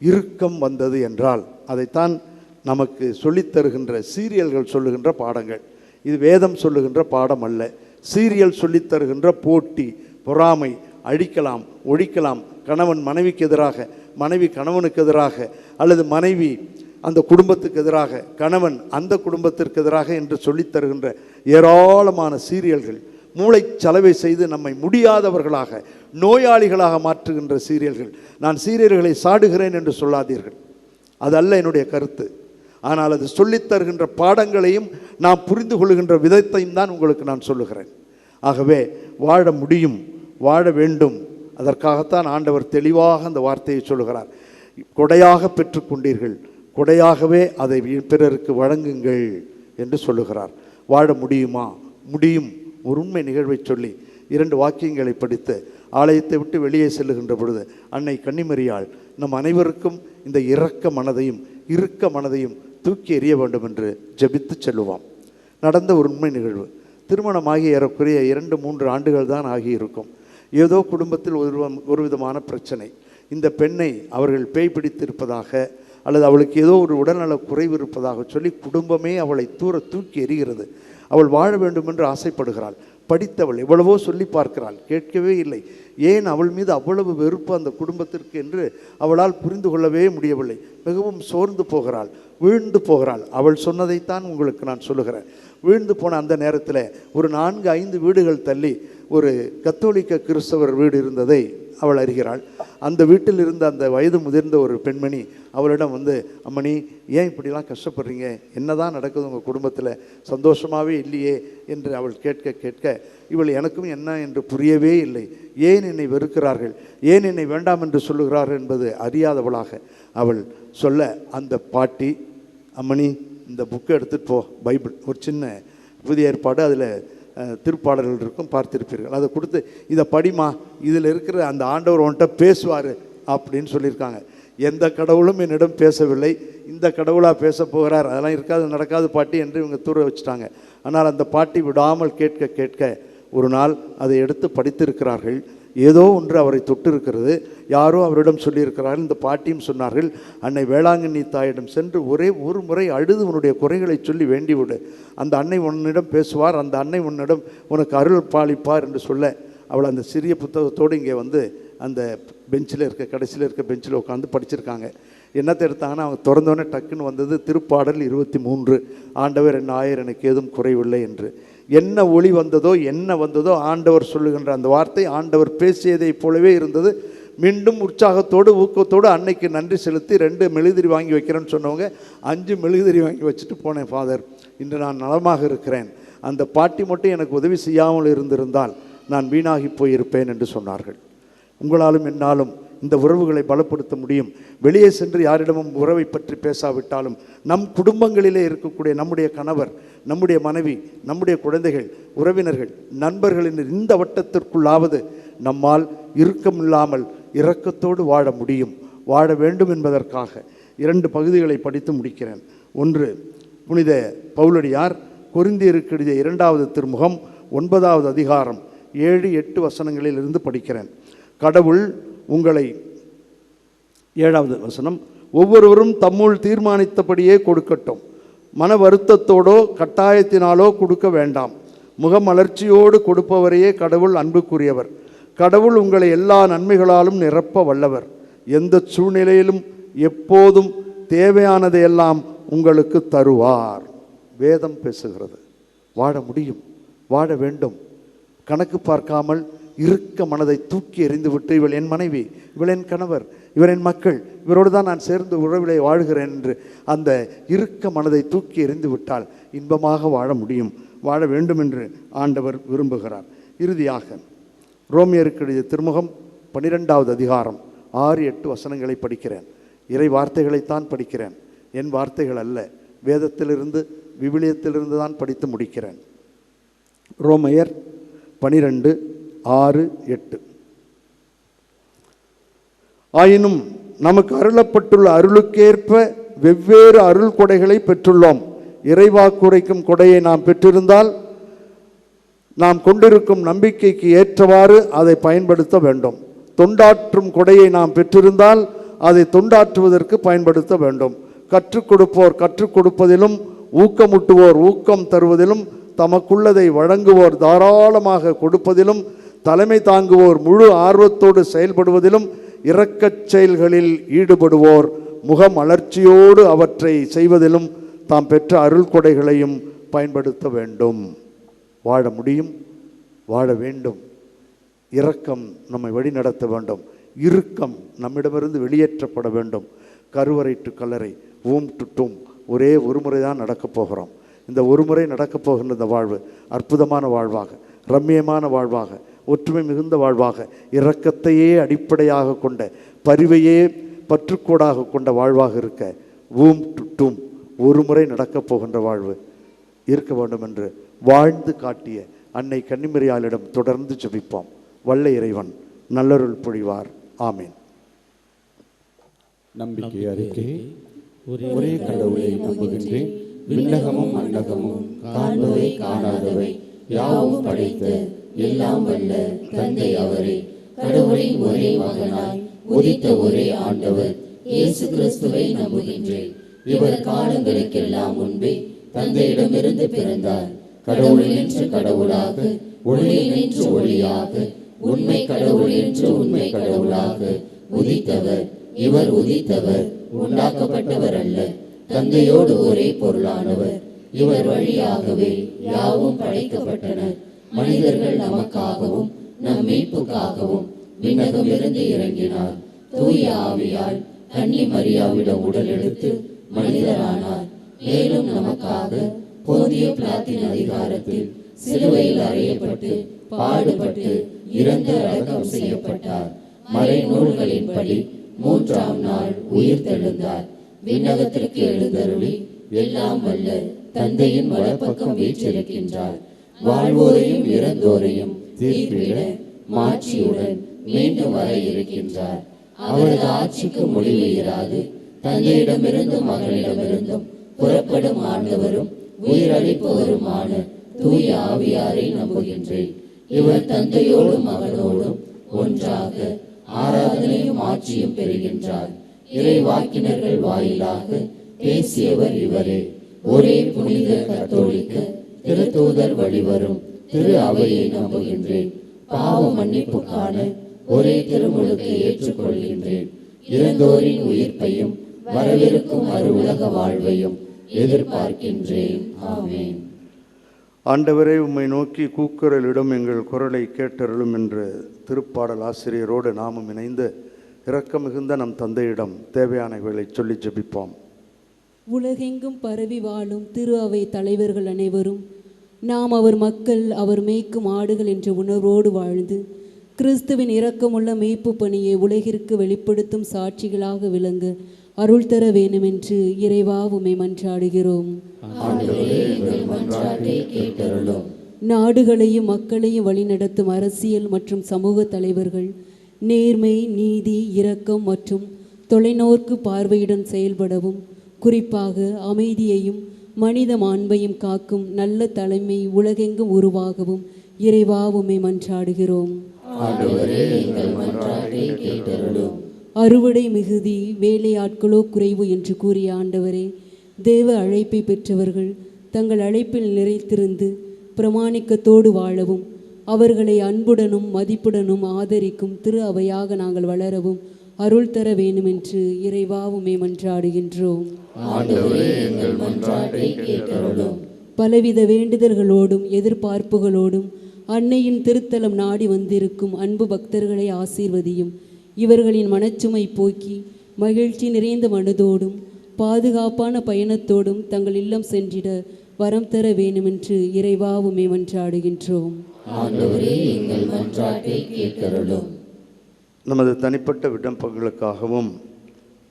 இறுக்கம் வந்தது என்றால், அதைத்தான் நமக்கு சொல்லித்தருகின்ற சீரியல்கள் சொல்லுகின்ற பாடங்கள். இது வேதம் சொல்லுகின்ற பாடம் அல்ல. சீரியல் சொல்லித்தருகின்ற போட்டி, பொறாமை, அழிக்கலாம், ஒழிக்கலாம், கணவன் மனைவிக்கு எதிராக, மனைவி கணவனுக்கு எதிராக, அல்லது மனைவி அந்த குடும்பத்துக்கு எதிராக, கணவன் அந்த குடும்பத்திற்கு எதிராக என்று சொல்லித்தருகின்ற ஏராளமான சீரியல்கள், மூளை சலவை செய்து நம்மை முடியாதவர்களாக, நோயாளிகளாக மாற்றுகின்ற சீரியல்கள். நான் சீரியல்களை சாடுகிறேன் என்று சொல்லாதீர்கள், அது அல்ல என்னுடைய கருத்து. ஆனால் அது சொல்லித்தருகின்ற பாடங்களையும் நாம் புரிந்து கொள்கின்ற விதத்தையும் தான் உங்களுக்கு நான் சொல்லுகிறேன். ஆகவே வாழ முடியும், வாழ வேண்டும். அதற்காகத்தான் ஆண்டவர் தெளிவாக அந்த வார்த்தையை சொல்லுகிறார். கொடையாக பெற்றுக்கொண்டீர்கள், கொடையாகவே அதை பிறருக்கு வழங்குங்கள் என்று சொல்லுகிறார். வாழ முடியுமா? முடியும். ஒரு உண்மை நிகழ்வை சொல்லி 2 வாக்கியங்களை படித்து ஆலயத்தை விட்டு வெளியே செல்லுகின்ற பொழுது அன்னை கன்னிமரியாள் நம் அனைவருக்கும் இந்த இரக்க மனதையும் இருக்க மனதையும் தூக்கி எறிய வேண்டும் என்று ஜெபித்து செல்லுவோம். நடந்த ஒரு உண்மை நிகழ்வு. திருமணமாகி ஏறக்குறைய 2-3 ஆண்டுகள் தான் ஆகியிருக்கும். ஏதோ குடும்பத்தில் ஒரு விதமான பிரச்சனை. இந்த பெண்ணை அவர்கள் பேய் பிடித்திருப்பதாக அல்லது அவளுக்கு ஏதோ ஒரு உடல்நல குறைவு இருப்பதாக சொல்லி குடும்பமே அவளை தூக்கி எறிகிறது. அவள் வாழ வேண்டும் என்று ஆசைப்படுகிறாள். படித்தவள், எவ்வளவோ சொல்லி பார்க்கிறாள், கேட்கவே இல்லை. ஏன் அவள் மீது அவ்வளவு வெறுப்பு அந்த குடும்பத்திற்கு என்று அவளால் புரிந்து கொள்ளவே முடியவில்லை. மிகவும் சோர்ந்து போகிறாள், வீழ்ந்து போகிறாள். அவள் சொன்னதைத்தான் உங்களுக்கு நான் சொல்லுகிறேன். வீழ்ந்து போன அந்த நேரத்தில் ஒரு 4-5 வீடுகள் தள்ளி ஒரு கத்தோலிக்க கிறிஸ்தவர் வீடு இருந்ததை அவள் அறிகிறாள். அந்த வீட்டில் இருந்த அந்த வயது முதிர்ந்த ஒரு பெண்மணி அவளிடம் வந்து, அம்மணி ஏன் இப்படிலாம் கஷ்டப்படுறீங்க, என்னதான் நடக்குது உங்கள் குடும்பத்தில், சந்தோஷமாகவே இல்லையே என்று அவள் கேட்க இவள் எனக்கும் என்ன என்று புரியவே இல்லை. ஏன் என்னை வெறுக்கிறார்கள், ஏன் என்னை வேண்டாம் என்று சொல்லுகிறார்கள் என்பது அறியாதவளாக அவள் சொல்ல, அந்த பாட்டி, அம்மணி இந்த புக்கை எடுத்துகிட்டு போ, பைபிள், ஒரு சின்ன புதிய ஏற்பாடு, அதில் திருப்பாடல்கள் இருக்கும், பார்த்திருப்பீர்கள், அதை கொடுத்து இதை படிமா, இதில் இருக்கிற அந்த ஆண்டவர் உன்கிட்ட பேசுவார் அப்படின்னு சொல்லியிருக்காங்க. எந்த கடவுளும் என்னிடம் பேசவில்லை, இந்த கடவுளாக பேச போகிறார், அதெல்லாம் இருக்காது, நடக்காது பாட்டி என்று இவங்க தூர வச்சுட்டாங்க. ஆனால் அந்த பாட்டி விடாமல் கேட்க ஒரு நாள் அதை எடுத்து படித்திருக்கிறார்கள். ஏதோ ஒன்று அவரை தொட்டு இருக்கிறது. யாரோ அவரிடம் சொல்லியிருக்கிறார்கள். இந்த பாட்டியும் சொன்னார்கள், அன்னை வேளாங்கண்ணி தாயிடம் சென்று ஒரே ஒரு முறை அழுது உன்னுடைய குறைகளை சொல்லி வேண்டிவிடு, அந்த அன்னை உன்னிடம் பேசுவார், அந்த அன்னை உன்னிடம் உனக்கு அருள் பாலிப்பார் என்று சொல்ல, அவள் அந்த சிறிய புத்தகத்தோடு இங்கே வந்து அந்த பெஞ்சில் கடைசியில் இருக்க பெஞ்சில் உட்காந்து படிச்சிருக்காங்க. என்னத்தை எடுத்தாங்கன்னா அவங்க திறந்தோடனே டக்குன்னு வந்தது திருப்பாடல் 23, ஆண்டவர் என்ன ஆயர் எனக்கு ஏதும் குறைவில்லை என்று. என்ன ஒளி வந்ததோ என்ன வந்ததோ ஆண்டவர் சொல்லுகின்ற அந்த வார்த்தை ஆண்டவர் பேசியதை போலவே இருந்தது. மீண்டும் உற்சாகத்தோடு ஊக்கத்தோடு அன்னைக்கு நன்றி செலுத்தி 2 மெழுகுதிரி வாங்கி வைக்கிறேன்னு சொன்னவங்க 5 மெழுகுதிரி வாங்கி வச்சுட்டு போனேன். ஃபாதர், இன்று நான் நலமாக இருக்கிறேன், அந்த பாட்டி மட்டும் எனக்கு உதவி செய்யாமல் இருந்திருந்தால் நான் வீணாகி போயிருப்பேன் என்று சொன்னார்கள். உங்களாலும் என்னாலும் இந்த உறவுகளை பலப்படுத்த முடியும். வெளியே சென்று யாரிடமும் உறவை பற்றி பேசாவிட்டாலும் நம் குடும்பங்களிலே இருக்கக்கூடிய நம்முடைய கணவர், நம்முடைய மனைவி, நம்முடைய குழந்தைகள், உறவினர்கள், நண்பர்களின் இந்த வட்டத்திற்குள்ளாவது நம்மால் இறுக்கமில்லாமல் இரக்கத்தோடு வாழ முடியும், வாழ வேண்டும் என்பதற்காக 2 பகுதிகளை படித்து முடிக்கிறேன். ஒன்று, புனித பவுலடியார் கொரிந்தியருக்கு எழுதிய 2வது திருமுகம் 9வது அதிகாரம் 7-8 வசனங்களில் இருந்து படிக்கிறேன். கடவுள் உங்களை 7வது வசனம், ஒவ்வொருவரும் தம்முள் தீர்மானித்தபடியே கொடுக்கட்டும், மன வருத்தத்தோடோ கட்டாயத்தினாலோ கொடுக்க வேண்டாம், முகமலர்ச்சியோடு கொடுப்பவரையே கடவுள் அன்புக்குரியவர். கடவுள் உங்களை எல்லா நன்மைகளாலும் நிரப்ப வல்லவர், எந்த சூழ்நிலையிலும் எப்போதும் தேவையானதையெல்லாம் உங்களுக்கு தருவார். வேதம் பேசுகிறது. வாழ முடியும், வாழ வேண்டும். கணக்கு பார்க்காமல் இருக்க மனதை தூக்கி எறிந்துவிட்டு இவள் என் மனைவி, இவள் என் கணவர், இவர் என் மக்கள், இவரோடு தான் நான் சேர்ந்து உறவிலே வாழ்கிறேன் என்று அந்த இருக்க மனதை தூக்கி எறிந்து விட்டால் இன்பமாக வாழ முடியும், வாழ வேண்டும் என்று ஆண்டவர் விரும்புகிறார். இறுதியாக ரோமியருக்கு எழுதிய திருமுகம் 12வது அதிகாரம் 6-8 வசனங்களை படிக்கிறேன். இறை வார்த்தைகளைத்தான் படிக்கிறேன், என் வார்த்தைகள் அல்ல, வேதத்திலிருந்து விவிலியத்திலிருந்து தான் படித்து முடிக்கிறேன். ரோமையர் 12:6-8. ஆயினும் நமக்கு அருளப்பட்டுள்ள அருளுக்கேற்ப வெவ்வேறு அருள் கொடைகளை பெற்றுள்ளோம். இறைவாக்குரைக்கும் கொடையை நாம் பெற்றிருந்தால் நாம் கொண்டிருக்கும் நம்பிக்கைக்கு ஏற்றவாறு அதை பயன்படுத்த வேண்டும். தொண்டாற்றும் கொடையை நாம் பெற்றிருந்தால் அதை தொண்டாற்றுவதற்கு பயன்படுத்த வேண்டும். கற்றுக் கொடுப்போர் கற்றுக் கொடுப்பதிலும், ஊக்கமுட்டுவோர் ஊக்கம் தருவதிலும், தமக்குள்ளதை வழங்குவோர் தாராளமாக கொடுப்பதிலும், தலைமை தாங்குவோர் முழு ஆர்வத்தோடு செயல்படுவதிலும், இரக்கச் செயல்களில் ஈடுபடுவோர் முகமலர்ச்சியோடு அவற்றை செய்வதிலும் தாம் பெற்ற அருள் கொடைகளையும் பயன்படுத்த வேண்டும். வாழ முடியும், வாழ வேண்டும். இரக்கம் நம்மை வழிநடத்த வேண்டும். இறுக்கம் நம்மிடமிருந்து வெளியேற்றப்பட வேண்டும். கருவறை டு கல்லறை, ஊம் டு டூம், ஒரே ஒரு முறை தான் நடக்கப் போகிறோம். இந்த ஒரு முறை நடக்கப் போகின்ற இந்த வாழ்வு அற்புதமான வாழ்வாக, ரம்மியமான வாழ்வாக, ஒற்றுமை மிகுந்த வாழ்வாக, இரக்கத்தையே அடிப்படையாக கொண்ட, பரிவையே பற்றுக்கோடாக கொண்ட வாழ்வாக இருக்க ஊம் டு டூம், ஒரு முறை நடக்கப் போகின்ற வாழ்வு இருக்க வேண்டும் என்று வாழ்ந்து காட்டிய அன்னை கன்னிமரியாளிடம் தொடர்ந்து ஜெபிப்போம். வல்ல இறைவன் நல்லருள் பொழிவார். ஆமீன். நம்பிக்கை அறிக்கை. ஒரே கடவுளை நம்புகின்றேன். விண்ணகமும் மண்ணகமும் காண்பவை காணாதவை யாவும் படைத்த எல்லாம் வல்ல தந்தை அவரே, கடவுளின் ஒரே மகனாய் உதித்த ஒரே ஆண்டவர் இயேசு கிறிஸ்துவை நம்புகின்றேன். இவர் காலங்களுக்கெல்லாம் முன்பே தந்தையிடமிருந்து பிறந்தார். கடவுள் என்று கடவுளாக, ஒளி என்று ஒளியாக, உண்மை கடவுள் என்று உண்மை கடவுளாக உதித்தவர். இவர் உதித்தவர், உண்டாக்கப்பட்டவர் அல்ல, தந்தையோடு ஒரே பொருளானவர். இவர் வழியாகவே யாவும் படைக்கப்பட்டன. மனிதர்கள் நமக்காகவும் நம் மீட்புக்காகவும் விண்ணகமிருந்து இறங்கினார். தூய ஆவியால் கன்னி மரியாவிடம் உடல் எடுத்து மனிதரானார். மேலும் நமக்காக போதிய பிலாத்தின் அதிகாரத்தில் சிலுவையில் அறையப்பட்டு பாடுபட்டு இறந்து அடக்கம் செய்யப்பட்டார். மறை நூல்களின்படி 3ஆம் நாள் உயிர் தெழுந்தார். விண்ணகத்திற்கு எழுந்தருளி எல்லாம் வல்ல தந்தையின் வலப்பக்கம் வீற்றிருக்கின்றார். வாழ்வோரையும் இறந்தோரையும் தீர்ப்பிட மாட்சியுடன் மீண்டும் வர இருக்கின்றார். அவரது ஆட்சிக்கு முடிவு இராது. தந்தையிடமிருந்தும் மகனிடமிருந்தும் புறப்படும் ஆண்டவரும் உயிரளிப்பவருமான தூய ஆவியாரை நம்புகின்றேன். இவர் தந்தையோடும் மகனோடும் ஒன்றாக ஆராதனையும் ஆட்சியும் பெறுகின்றார். இறைவாக்கினர்கள் வாயிலாக பேசியவர் இவரே. ஒரே புனித கத்தோலிக்க திருத்தூதர் வழிவரும் திரு அவையை நம்புகின்றேன். பாவ மன்னிப்புக்கான ஒரே திருமுழுக்கை ஏற்றுக்கொள்கின்றேன். இறந்தோரின் உயிர்ப்பையும் வரவிருக்கும் மறு உலக வாழ்வையும் எதிர்பார்க்கின்றேன். ஆமென். ஆண்டவரே, உம்மை நோக்கி கூக்குரலிடும் எங்கள் குரலை கேட்டருளும் என்று திருப்பாடல் ஆசிரியரோடு நாமும் இணைந்து இரக்கம் மிகுந்த நம் தந்தையிடம் தேவையானவைகளை சொல்லி ஜெபிப்போம். உலகெங்கும் பரவி வாழும் திரு அவை தலைவர்கள் அனைவரும் நாம் அவர் மக்கள், அவர் மேய்க்கும் ஆடுகள் என்ற உணர்வோடு வாழ்ந்து கிறிஸ்துவின் இரக்கமுள்ள மேய்ப்பு பணியை உலகிற்கு வெளிப்படுத்தும் சாட்சிகளாக விளங்க அருள் தர வேண்டுமென்று இறைவா உம்மை மன்றாடுகிறோம். நாடுகளையும் மக்களையும் வழிநடத்தும் அரசியல் மற்றும் சமூக தலைவர்கள் நேர்மை, நீதி, இரக்கம் மற்றும் தொலைநோக்கு பார்வையுடன் செயல்படவும், குறிப்பாக அமைதியையும் மனித மாண்பையும் காக்கும் நல்ல தலைமை உலகெங்கும் உருவாகவும் இறைவா உம்மை மன்றாடுகிறோம். அறுவடை மிகுதி, வேலையாட்களோ குறைவு என்று கூறிய ஆண்டவரே, தேவ அழைப்பை பெற்றவர்கள் தங்கள் அழைப்பில் நிறைத்திருந்து பிரமாணிக்கத்தோடு வாழவும், அவர்களை அன்புடனும் மதிப்புடனும் ஆதரிக்கும் திரு அவையாக நாங்கள் வளரவும் அருள் தர வேண்டுமென்று இறைவா உம்மை மன்றாடுகின்றோம். பலவித வேண்டுதல்களோடும் எதிர்பார்ப்புகளோடும் அன்னையின் திருத்தலம் நாடி வந்திருக்கும் அன்பு பக்தர்களை ஆசீர்வதியும். இவர்களின் மனச்சுமை போக்கி மகிழ்ச்சி நிறைந்த மனதோடும் பாதுகாப்பான பயணத்தோடும் தங்கள் இல்லம் சென்றிட வரம் தர வேண்டுமென்று இறைவா உம்மை மன்றாடுகின்றோம். நமது தனிப்பட்ட விண்ணப்பங்களுக்காகவும்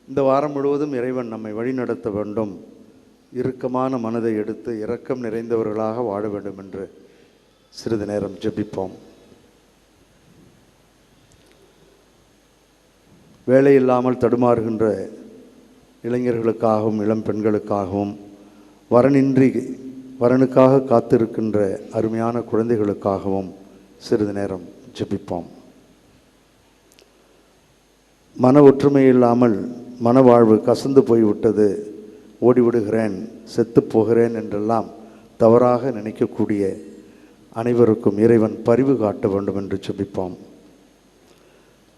இந்த வாரம் முழுவதும் இறைவன் நம்மை வழிநடத்த வேண்டும், இறுக்கமான மனதை எடுத்து இரக்கம் நிறைந்தவர்களாக வாழ வேண்டும் என்று சிறிது நேரம் ஜெபிப்போம். வேலையில்லாமல் தடுமாறுகின்ற இளைஞர்களுக்காகவும் இளம் பெண்களுக்காகவும் வரனின்றி வரனுக்காக காத்திருக்கின்ற அருமையான குழந்தைகளுக்காகவும் சிறிது நேரம் ஜெபிப்போம். மன ஒற்றுமை இல்லாமல் மனவாழ்வு கசந்து போய்விட்டது, ஓடிவிடுகிறேன், செத்து போகிறேன் என்றெல்லாம் தவறாக நினைக்கக்கூடிய அனைவருக்கும் இறைவன் பரிவு காட்ட வேண்டும் என்று ஜெபிப்போம்.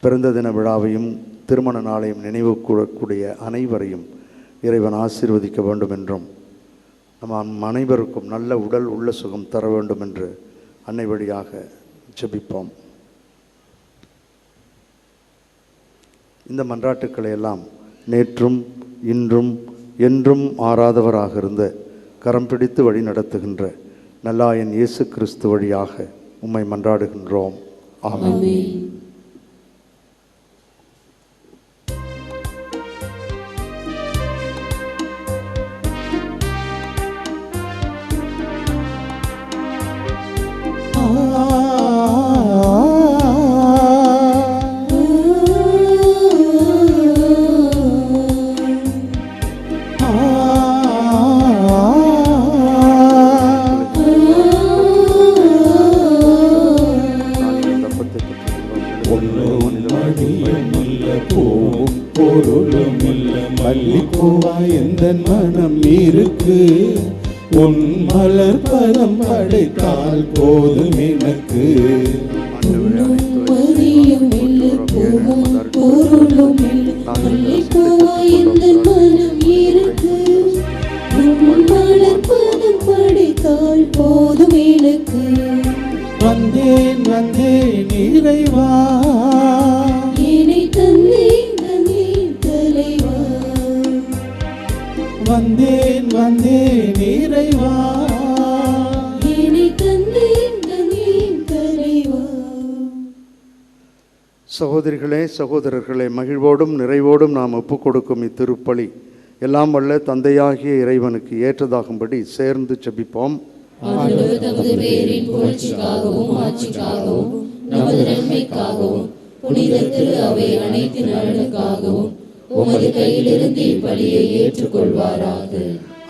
பிறந்த தின விழாவையும் திருமண நாளையும் நினைவு கூறக்கூடிய அனைவரையும் இறைவன் ஆசீர்வதிக்க வேண்டும் என்றும், நம் அனைவருக்கும் நல்ல உடல் உள்ள சுகம் தர வேண்டும் என்று அன்னை வழியாக ஜெபிப்போம். இந்த மன்றாட்டுக்களை எல்லாம் நேற்றும் இன்றும் என்றும் மாறாதவராக இருந்த கரம் பிடித்து வழி நடத்துகின்ற நல்லாயன் இயேசு கிறிஸ்து வழியாக உம்மை மன்றாடுகின்றோம். ஆமென். மனம் இருக்கு உன் மலர் பதம் படைத்தால் போதும் எனக்கு. வந்தேன் வந்தேன் இறைவா, வந்தேன் வந்தேன் இறைவா, சகோதரிகளே சகோதரர்களே, மகிழ்வோடும் நிறைவோடும் நாம் ஒப்புக் கொடுக்கும் இத்திருப்பலி எல்லாம் வல்ல தந்தையாகிய இறைவனுக்கு ஏற்றதாகும்படி சேர்ந்து ஜெபிப்போம்.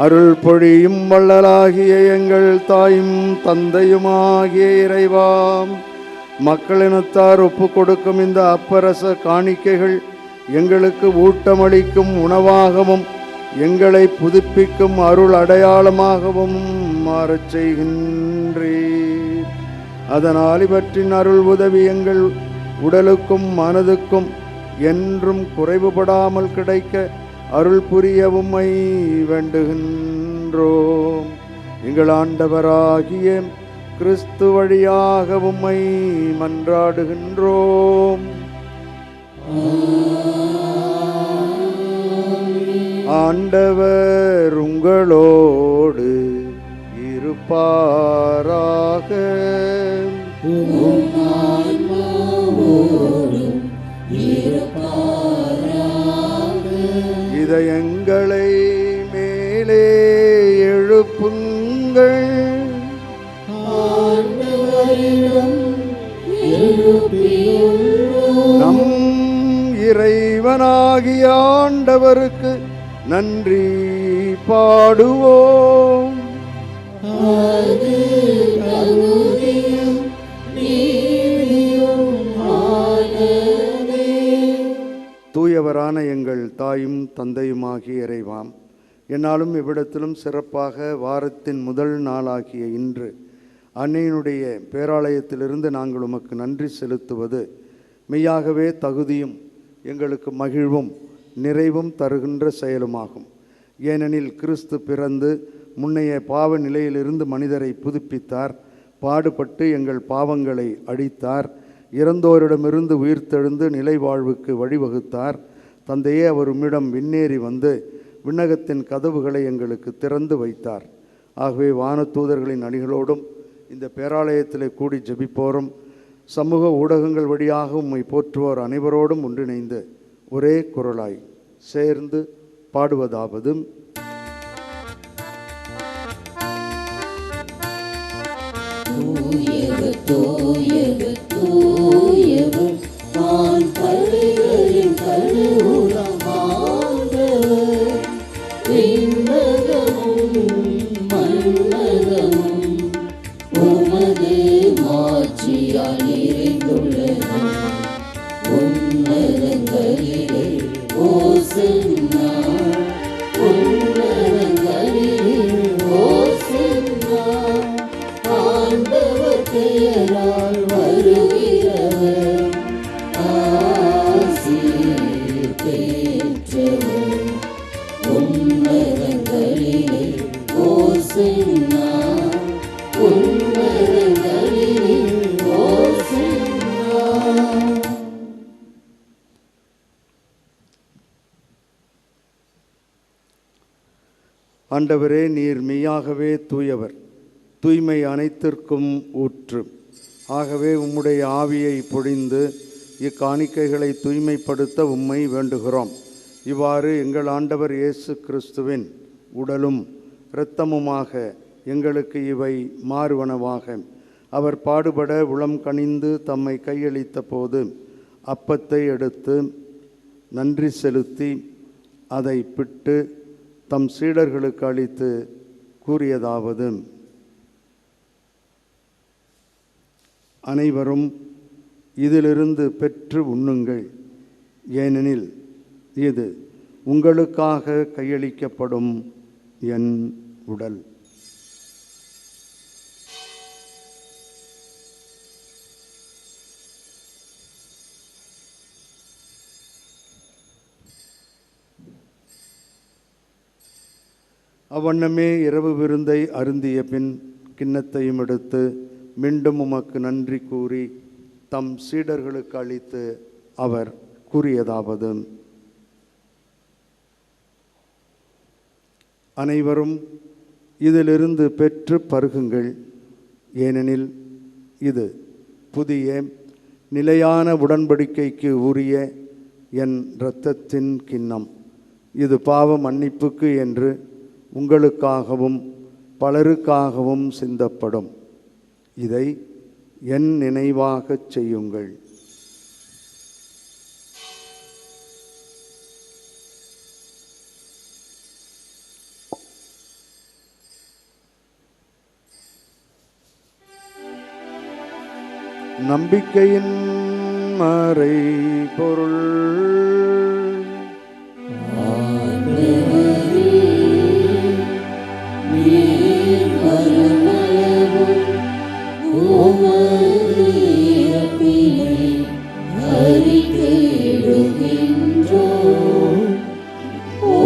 அருள் பொழியும் வள்ளலாகிய எங்கள் தாயும் தந்தையுமாகிய இறைவாம், மக்களினத்தார் ஒப்பு கொடுக்கும் இந்த அப்பரச காணிக்கைகள் எங்களுக்கு ஊட்டமளிக்கும் உணவாகவும் எங்களை புதுப்பிக்கும் அருள் அடையாளமாகவும் மாறச் செய்கின்றீர். அதனால் இவற்றின் அருள் உதவி எங்கள் உடலுக்கும் மனதுக்கும் என்றும் குறைவுபடாமல் கிடைக்க அருள் புரிய உம்மை வேண்டுகின்றோம். எங்கள் ஆண்டவராகிய கிறிஸ்து வழியாக உம்மை மன்றாடுகின்றோம். ஆண்டவர் உங்களோடு இருப்பாராக. இதயங்களை மேலே எழுப்புங்கள். நம் இறைவனாகிய ஆண்டவருக்கு நன்றி பாடுவோம். தூயவரான எங்கள் தாயும் தந்தையுமாகிய இறைவாம், என்னாலும் இவ்விடத்திலும் சிறப்பாக வாரத்தின் முதல் நாளாகிய இன்று அன்னையினுடைய பேராலயத்திலிருந்து நாங்கள் உமக்கு நன்றி செலுத்துவது மெய்யாகவே தகுதியும் எங்களுக்கு மகிழ்வும் நிறைவும் தருகின்ற செயலுமாகும். ஏனெனில் கிறிஸ்து பிறந்து முன்னைய பாவ நிலையிலிருந்து மனிதரை புதுப்பித்தார், பாடுபட்டு எங்கள் பாவங்களை அழித்தார், இறந்தோரிடமிருந்து உயிர்த்தெழுந்து நிலை வாழ்வுக்கு வழிவகுத்தார். தந்தையே, அவர் உம்மிடம் விண்ணேறி வந்து விண்ணகத்தின் கதவுகளை எங்களுக்கு திறந்து வைத்தார். ஆகவே வானதூதர்களின் அணிகளோடும் இந்த பேராலயத்தில் கூடி ஜெபிப்போரும் சமூக ஊடகங்கள் வழியாக உம்மை போற்றுவோர் அனைவரோடும் ஒன்றிணைந்து ஒரே குரலாய் சேர்ந்து பாடுவதாவது: தூயவர் தூயவர் தூயவர் வான் படைகளின் கடவுளமாண்டவர், விண்ணகமும் மண்ணகமும் உமது மாட்சியால் நிறைந்துள்ளன. உன்னதங்களிலே ஓசன்னா, உன்னதங்களிலே ஓசன்னா. ஆண்டவர் பெயரால் வருகிறவர் ஆசீர் பெற்றவர். உன்னதங்களிலே ஓசன்னா, உன்னதங்களிலே ஓசன்னா. ஆண்டவரே, நீர் மெய்யாகவே தூயவர், தூய்மை அனைத்திற்கும் ஊற்று. ஆகவே உம்முடைய ஆவியை பொழிந்து இக்காணிக்கைகளை தூய்மைப்படுத்த உம்மை வேண்டுகிறோம். இவ்வாறு எங்கள் ஆண்டவர் இயேசு கிறிஸ்துவின் உடலும் இரத்தமுமாக எங்களுக்கு இவை மாறுவனவாக. அவர் பாடுபட உளம் கனிந்து தம்மை கையளித்த போது அப்பத்தை எடுத்து நன்றி செலுத்தி அதை பிட்டு தம் சீடர்களுக்கு அளித்து கூறியதாவது: அனைவரும் இதிலிருந்து பெற்று உண்ணுங்கள், ஏனெனில் இது உங்களுக்காக கையளிக்கப்படும் என் உடல். அவ்வண்ணமே இரவு விருந்தை அருந்திய பின் கிண்ணத்தையும் எடுத்து மீண்டும் உமக்கு நன்றி கூறி தம் சீடர்களுக்கு அளித்து அவர் கூறியதாவது: அனைவரும் இதிலிருந்து பெற்று பருகுங்கள், ஏனெனில் இது புதிய நிலையான உடன்படிக்கைக்கு உரிய என் இரத்தத்தின் கிண்ணம். இது பாவ மன்னிப்புக்கு என்று உங்களுக்காகவும் பலருக்காகவும் சிந்தப்படும். இதை என் நினைவாகச் செய்யுங்கள். நம்பிக்கையின் மறை பொருள். ஓ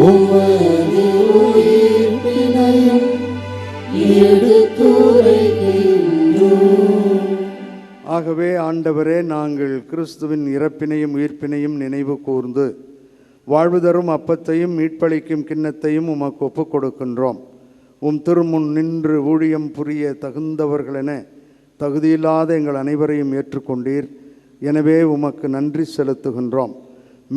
ஆண்டவரே, நாங்கள் கிறிஸ்துவின் இறப்பினையும் உயிர்ப்பினையும் நினைவு கூர்ந்து வாழ்வு தரும் அப்பத்தையும் மீட்பளிக்கும் கிண்ணத்தையும் உமக்கு ஒப்புக் கொடுக்கின்றோம். உம் திருமுன் நின்று ஊழியம் புரிய தகுந்தவர்களென தகுதியில்லாத எங்கள் அனைவரையும் ஏற்றுக்கொண்டீர். எனவே உமக்கு நன்றி செலுத்துகின்றோம்.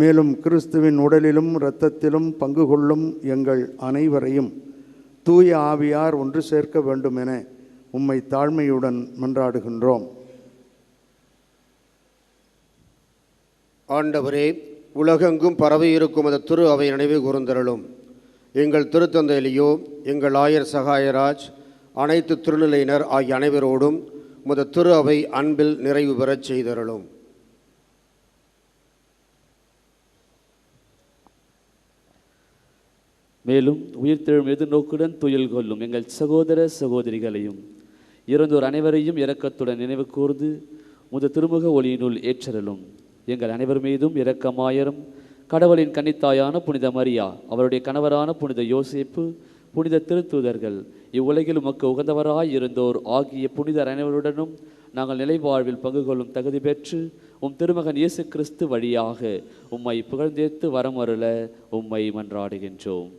மேலும் கிறிஸ்துவின் உடலிலும் இரத்தத்திலும் பங்கு கொள்ளும் எங்கள் அனைவரையும் தூய ஆவியார் ஒன்று சேர்க்க வேண்டும் என உம்மை தாழ்மையுடன் மன்றாடுகின்றோம். ஆண்டவரே, உலகெங்கும் பரவி இருக்கும் அந்த திரு அவை நினைவு கூர்ந்தருளும். எங்கள் திருத்தந்தை லியோ, எங்கள் ஆயர் சகாயராஜ், அனைத்து திருநிலையினர் ஆகிய அனைவரோடும் உமது திரு அவை அன்பில் நிறைவு பெறச் செய்தருளும். மேலும் உயிர்த்தெழும் எதிர்நோக்குடன் துயில் கொள்ளும் எங்கள் சகோதர சகோதரிகளையும் இறந்தோர் அனைவரையும் இரக்கத்துடன் நினைவு கூர்ந்து முத திருமுக ஒளியினுள் ஏற்றருளும். எங்கள் அனைவர் மீதும் இரக்கமாயிரும். கடவுளின் கன்னித்தாயான புனித மரியா, அவருடைய கணவரான புனித யோசேப்பு, புனித திருத்தூதர்கள், இவ்வுலகில் உமக்கு உகந்தவராய் இருந்தோர் ஆகிய புனிதர் அனைவருடனும் நாங்கள் நிலை வாழ்வில் பங்கு கொள்ளும் தகுதி பெற்று உம் திருமகன் இயேசு கிறிஸ்து வழியாக உம்மை புகழ்ந்தேத்து வரமருள உம்மை மன்றாடுகின்றோம்.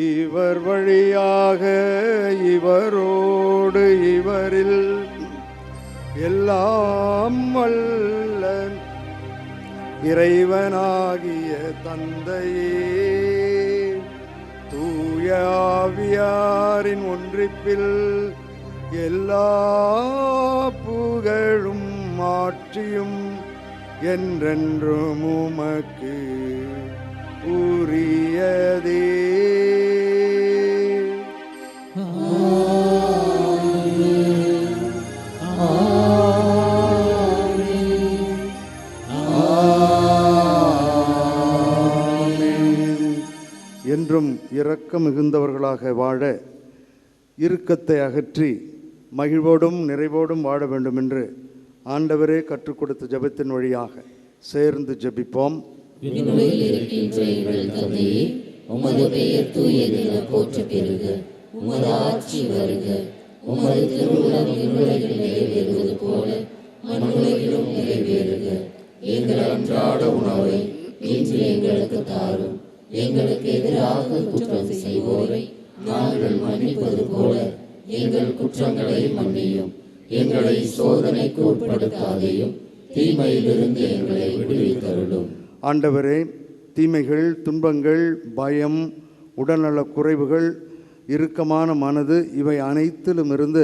இவர் வழியாக இவரோடு இவரில் எல்லாம் வல்ல இறைவனாகிய தந்தையே, தூய ஆவியாரின் ஒன்றிப்பில் எல்லா புகழும் ஆட்சியும் என்றென்றும் உமக்கு உரியதே. என்றும் இரக்கம் மிகுந்தவர்களாக வாழ இறுக்கத்தை அகற்றி மகிழ்வோடும் நிறைவோடும் வாழ வேண்டும் என்று ஆண்டவரே கற்றுக் கொடுத்த ஜெபத்தின் வழியாக சேர்ந்து ஜெபிப்போம். விண்ணுலகில் இருக்கின்ற எங்கள் தந்தையே, உமது பெயர் தூயதென போற்றப் பெறுக. உமது ஆட்சி வருக. உமது திருவுளம் விண்ணுலகில் நிறைவேறுவது போல மண்ணுலகிலும் நிறைவேறுக. எங்கள் அன்றாட உணவை இன்று எங்களுக்கு தாரும். எங்களுக்கு எதிராக குற்றம் செய்வோரை நாங்கள் மன்னிப்பது போல எங்கள் குற்றங்களை மன்னியும். எங்களை சோதனைக்கு உட்படுத்தாதையும் தீமையிலிருந்து எங்களை விடுவித்தருளும். ஆண்டவரே, தீமைகள், துன்பங்கள், பயம், உடல்நலக் குறைவுகள், இறுக்கமான மனது இவை அனைத்திலும் இருந்து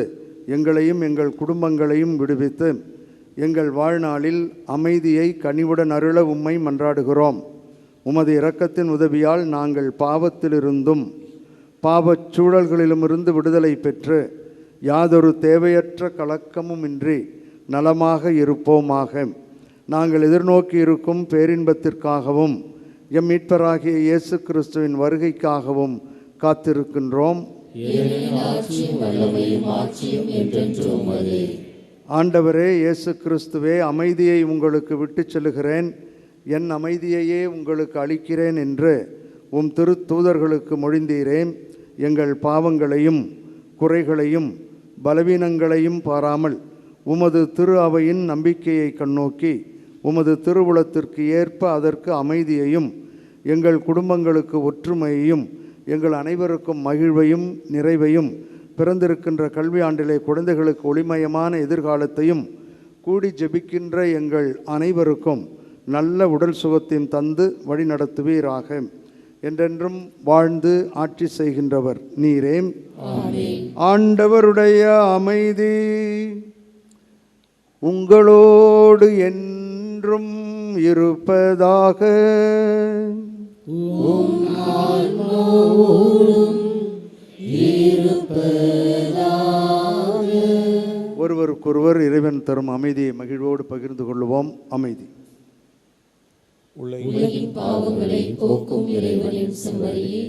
எங்களையும் எங்கள் குடும்பங்களையும் விடுவித்து எங்கள் வாழ்நாளில் அமைதியை கனிவுடன் அருள உம்மை மன்றாடுகிறோம். உமது இரக்கத்தின் உதவியால் நாங்கள் பாவத்திலிருந்தும் பாவச் சூழல்களிலுமிருந்து விடுதலை பெற்று யாதொரு தேவையற்ற கலக்கமும் இன்றி நலமாக இருப்போமாக. நாங்கள் எதிர்நோக்கி இருக்கும் பேரின்பத்திற்காகவும் எம் மீட்பராகிய இயேசு கிறிஸ்துவின் வருகைக்காகவும் காத்திருக்கின்றோம். ஆண்டவரே இயேசு கிறிஸ்துவே, அமைதியை உங்களுக்கு விட்டுச் செல்லுகிறேன், என் அமைதியையே உங்களுக்கு அளிக்கிறேன் என்று உம் திருத்தூதர்களுக்கு மொழிந்தீரேன். எங்கள் பாவங்களையும் குறைகளையும் பலவீனங்களையும் பாராமல் உமது திரு அவையின் நம்பிக்கையை கண்ணோக்கி உமது திருவுளத்திற்கு ஏற்ப அதற்கு அமைதியையும் எங்கள் குடும்பங்களுக்கு ஒற்றுமையையும் எங்கள் அனைவருக்கும் மகிழ்வையும் நிறைவையும் பிறந்திருக்கின்ற கல்வி ஆண்டிலே குழந்தைகளுக்கு ஒளிமயமான எதிர்காலத்தையும் கூடி ஜெபிக்கின்ற எங்கள் அனைவருக்கும் நல்ல உடல் சுகத்தையும் தந்து வழி நடத்துவீராக. என்றென்றும் வாழ்ந்து ஆட்சி செய்கின்றவர் நீரே. ஆண்டவருடைய அமைதி உங்களோடு என்றும் இருப்பதாக. ஒருவருக்கொருவர் இறைவன் தரும் அமைதியை மகிழ்வோடு பகிர்ந்து கொள்வோம். அமைதி. உலகின் பாவங்களை போக்கும் இறைவனின் செம்மறியே,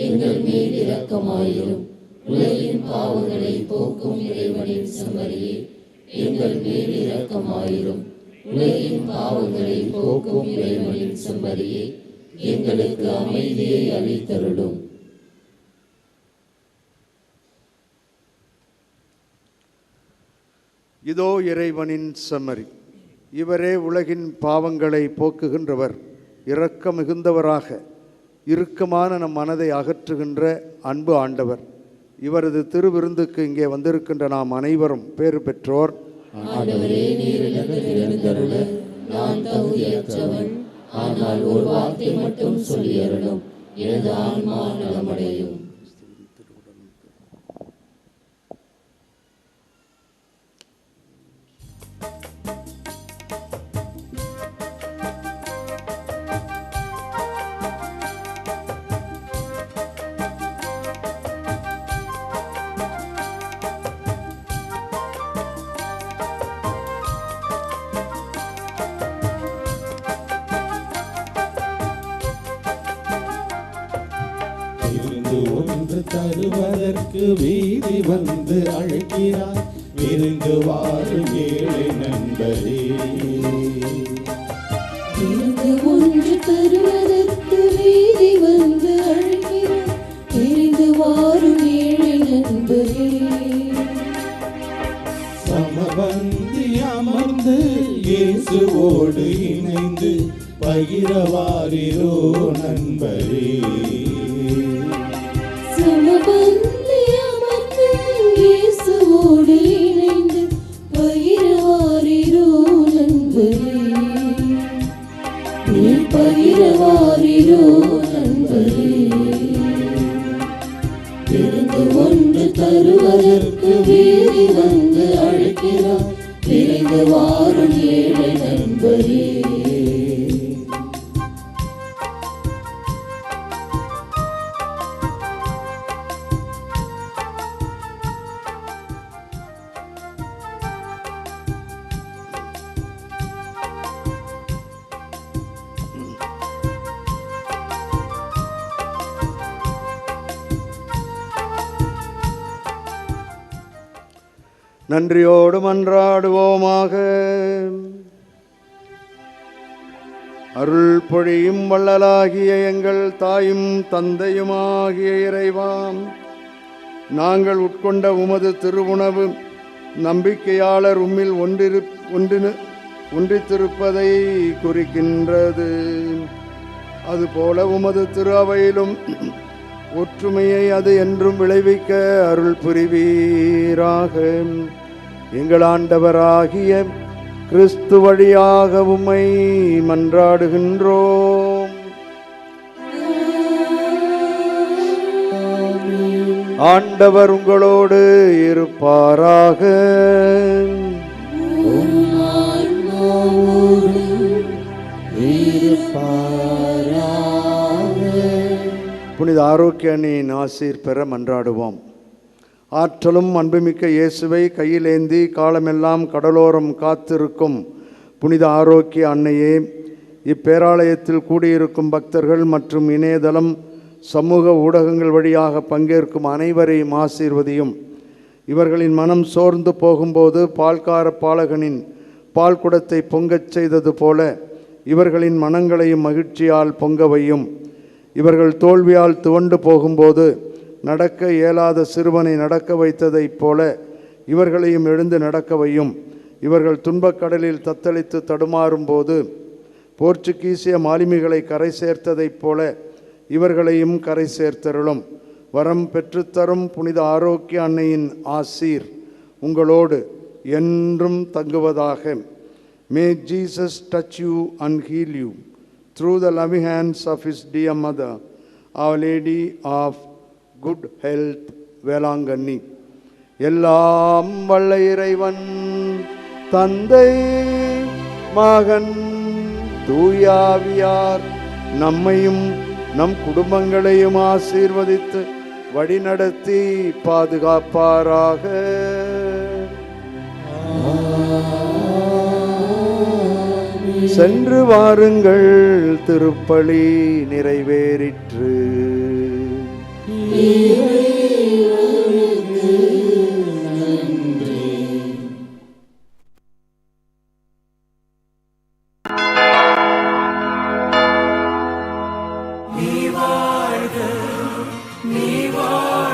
எங்கள் மேல் இரக்கமாயிரும். உலகின் பாவங்களை போக்கும் இறைவனின் செம்மறியே, எங்கள் மேல் இரக்கமாயிரும். உலகின் பாவங்களை போக்கும் இறைவனின் செம்மறியே, எங்களுக்கு அமைதியை அளித்தருளும். இதோ இறைவனின் செம்மறி, இவரே உலகின் பாவங்களை போக்குகின்றவர். இரக்க மிகுந்தவராக இறுக்கமான நம் மனதை அகற்றுகின்ற அன்பு ஆண்டவர். இவரது திருவிருந்துக்கு இங்கே வந்திருக்கின்ற நாம் அனைவரும் பேறு பெற்றோர். ஆண்டவரே, நீர் எனக்கு எழுந்தருள நான் தகுதியற்றவன். ஆனால் ஒரு வார்த்தை மட்டும் சொல்லியருளும், எனது ஆன்மா நலமடையும். விருந்து ஒன்று தருவதற்கு வீதி வந்து அழைக்கிறார். விருந்து வாரும் ஏழை நண்பரே, விருந்து ஒன்று தருவதற்கு வீதி வந்து அழைக்கிறார். விருந்து வாரும் ஏழை நண்பரே, சமபந்தி அமர்ந்து இயேசுவோடு இணைந்து பகிரவாரிரோ நண்பரே. சமபந்தி அமர்ந்து இயேசுவோடு இணைந்து பகிரவாரிரோ நண்பரே, நீ பகிரவாரிரோ நண்பரே. விருந்து ஒன்று தருவதற்கு வீதி வந்து அழைக்கிறார். விரைந்து வாரும் ஏழை நண்பரே. நன்றியோடு மன்றாடுவோமாக. அருள் பொழியும் வள்ளலாகிய எங்கள் தாயும் தந்தையுமாகிய இறைவாம், நாங்கள் உட்கொண்ட உமது திருவுணவு நம்பிக்கையாளர் உம்மில் ஒன்றித்திருப்பதை குறிக்கின்றது. அதுபோல உமது திரு அவையிலும் ஒற்றுமையை அது என்றும் விளைவிக்க அருள் புரிவீராக. எங்கள் ஆண்டவராகிய கிறிஸ்து வழியாக உம்மை மன்றாடுகின்றோம். ஆண்டவர் உங்களோடு இருப்பாராக. புனித ஆரோக்கிய அணியின் ஆசீர் பெற மன்றாடுவோம். ஆற்றலும் அன்புமிக்க இயேசுவை கையிலேந்தி காலமெல்லாம் கடலோரம் காத்திருக்கும் புனித ஆரோக்கிய அன்னையே, இப்பேராலயத்தில் கூடியிருக்கும் பக்தர்கள் மற்றும் இணையதளம் சமூக ஊடகங்கள் வழியாக பங்கேற்கும் அனைவரையும் ஆசீர்வதியும். இவர்களின் மனம் சோர்ந்து போகும்போது பால்கார பாலகனின் பால் குடத்தை பொங்கச் செய்தது போல இவர்களின் மனங்களையும் மகிழ்ச்சியால் பொங்கவையும். இவர்கள் தோல்வியால் துவண்டு போகும்போது நடக்க இயலாத சிறுவனை நடக்க வைத்ததைப் போல இவர்களையும் எழுந்து நடக்கவையும். இவர்கள் துன்பக்கடலில் தத்தளித்து தடுமாறும் போது போர்ச்சுகீசிய மாலுமிகளை கரை சேர்த்ததைப் போல இவர்களையும் கரை சேர்த்தருளும். வரம் பெற்றுத்தரும் புனித ஆரோக்கிய அன்னையின் ஆசீர் உங்களோடு என்றும் தங்குவதாக. May Jesus touch you and heal you through the loving hands of his dear mother, Our Lady of Good Health, Velankanni. எல்லாம் வல்ல இறைவன் தந்தை மகன் தூயாவியார் நம்மையும் நம் குடும்பங்களையும் ஆசீர்வதித்து வழிநடத்தி பாதுகாப்பாராக. சென்று வாருங்கள், திருப்பலி நிறைவேறிற்று. இறைவனுக்கு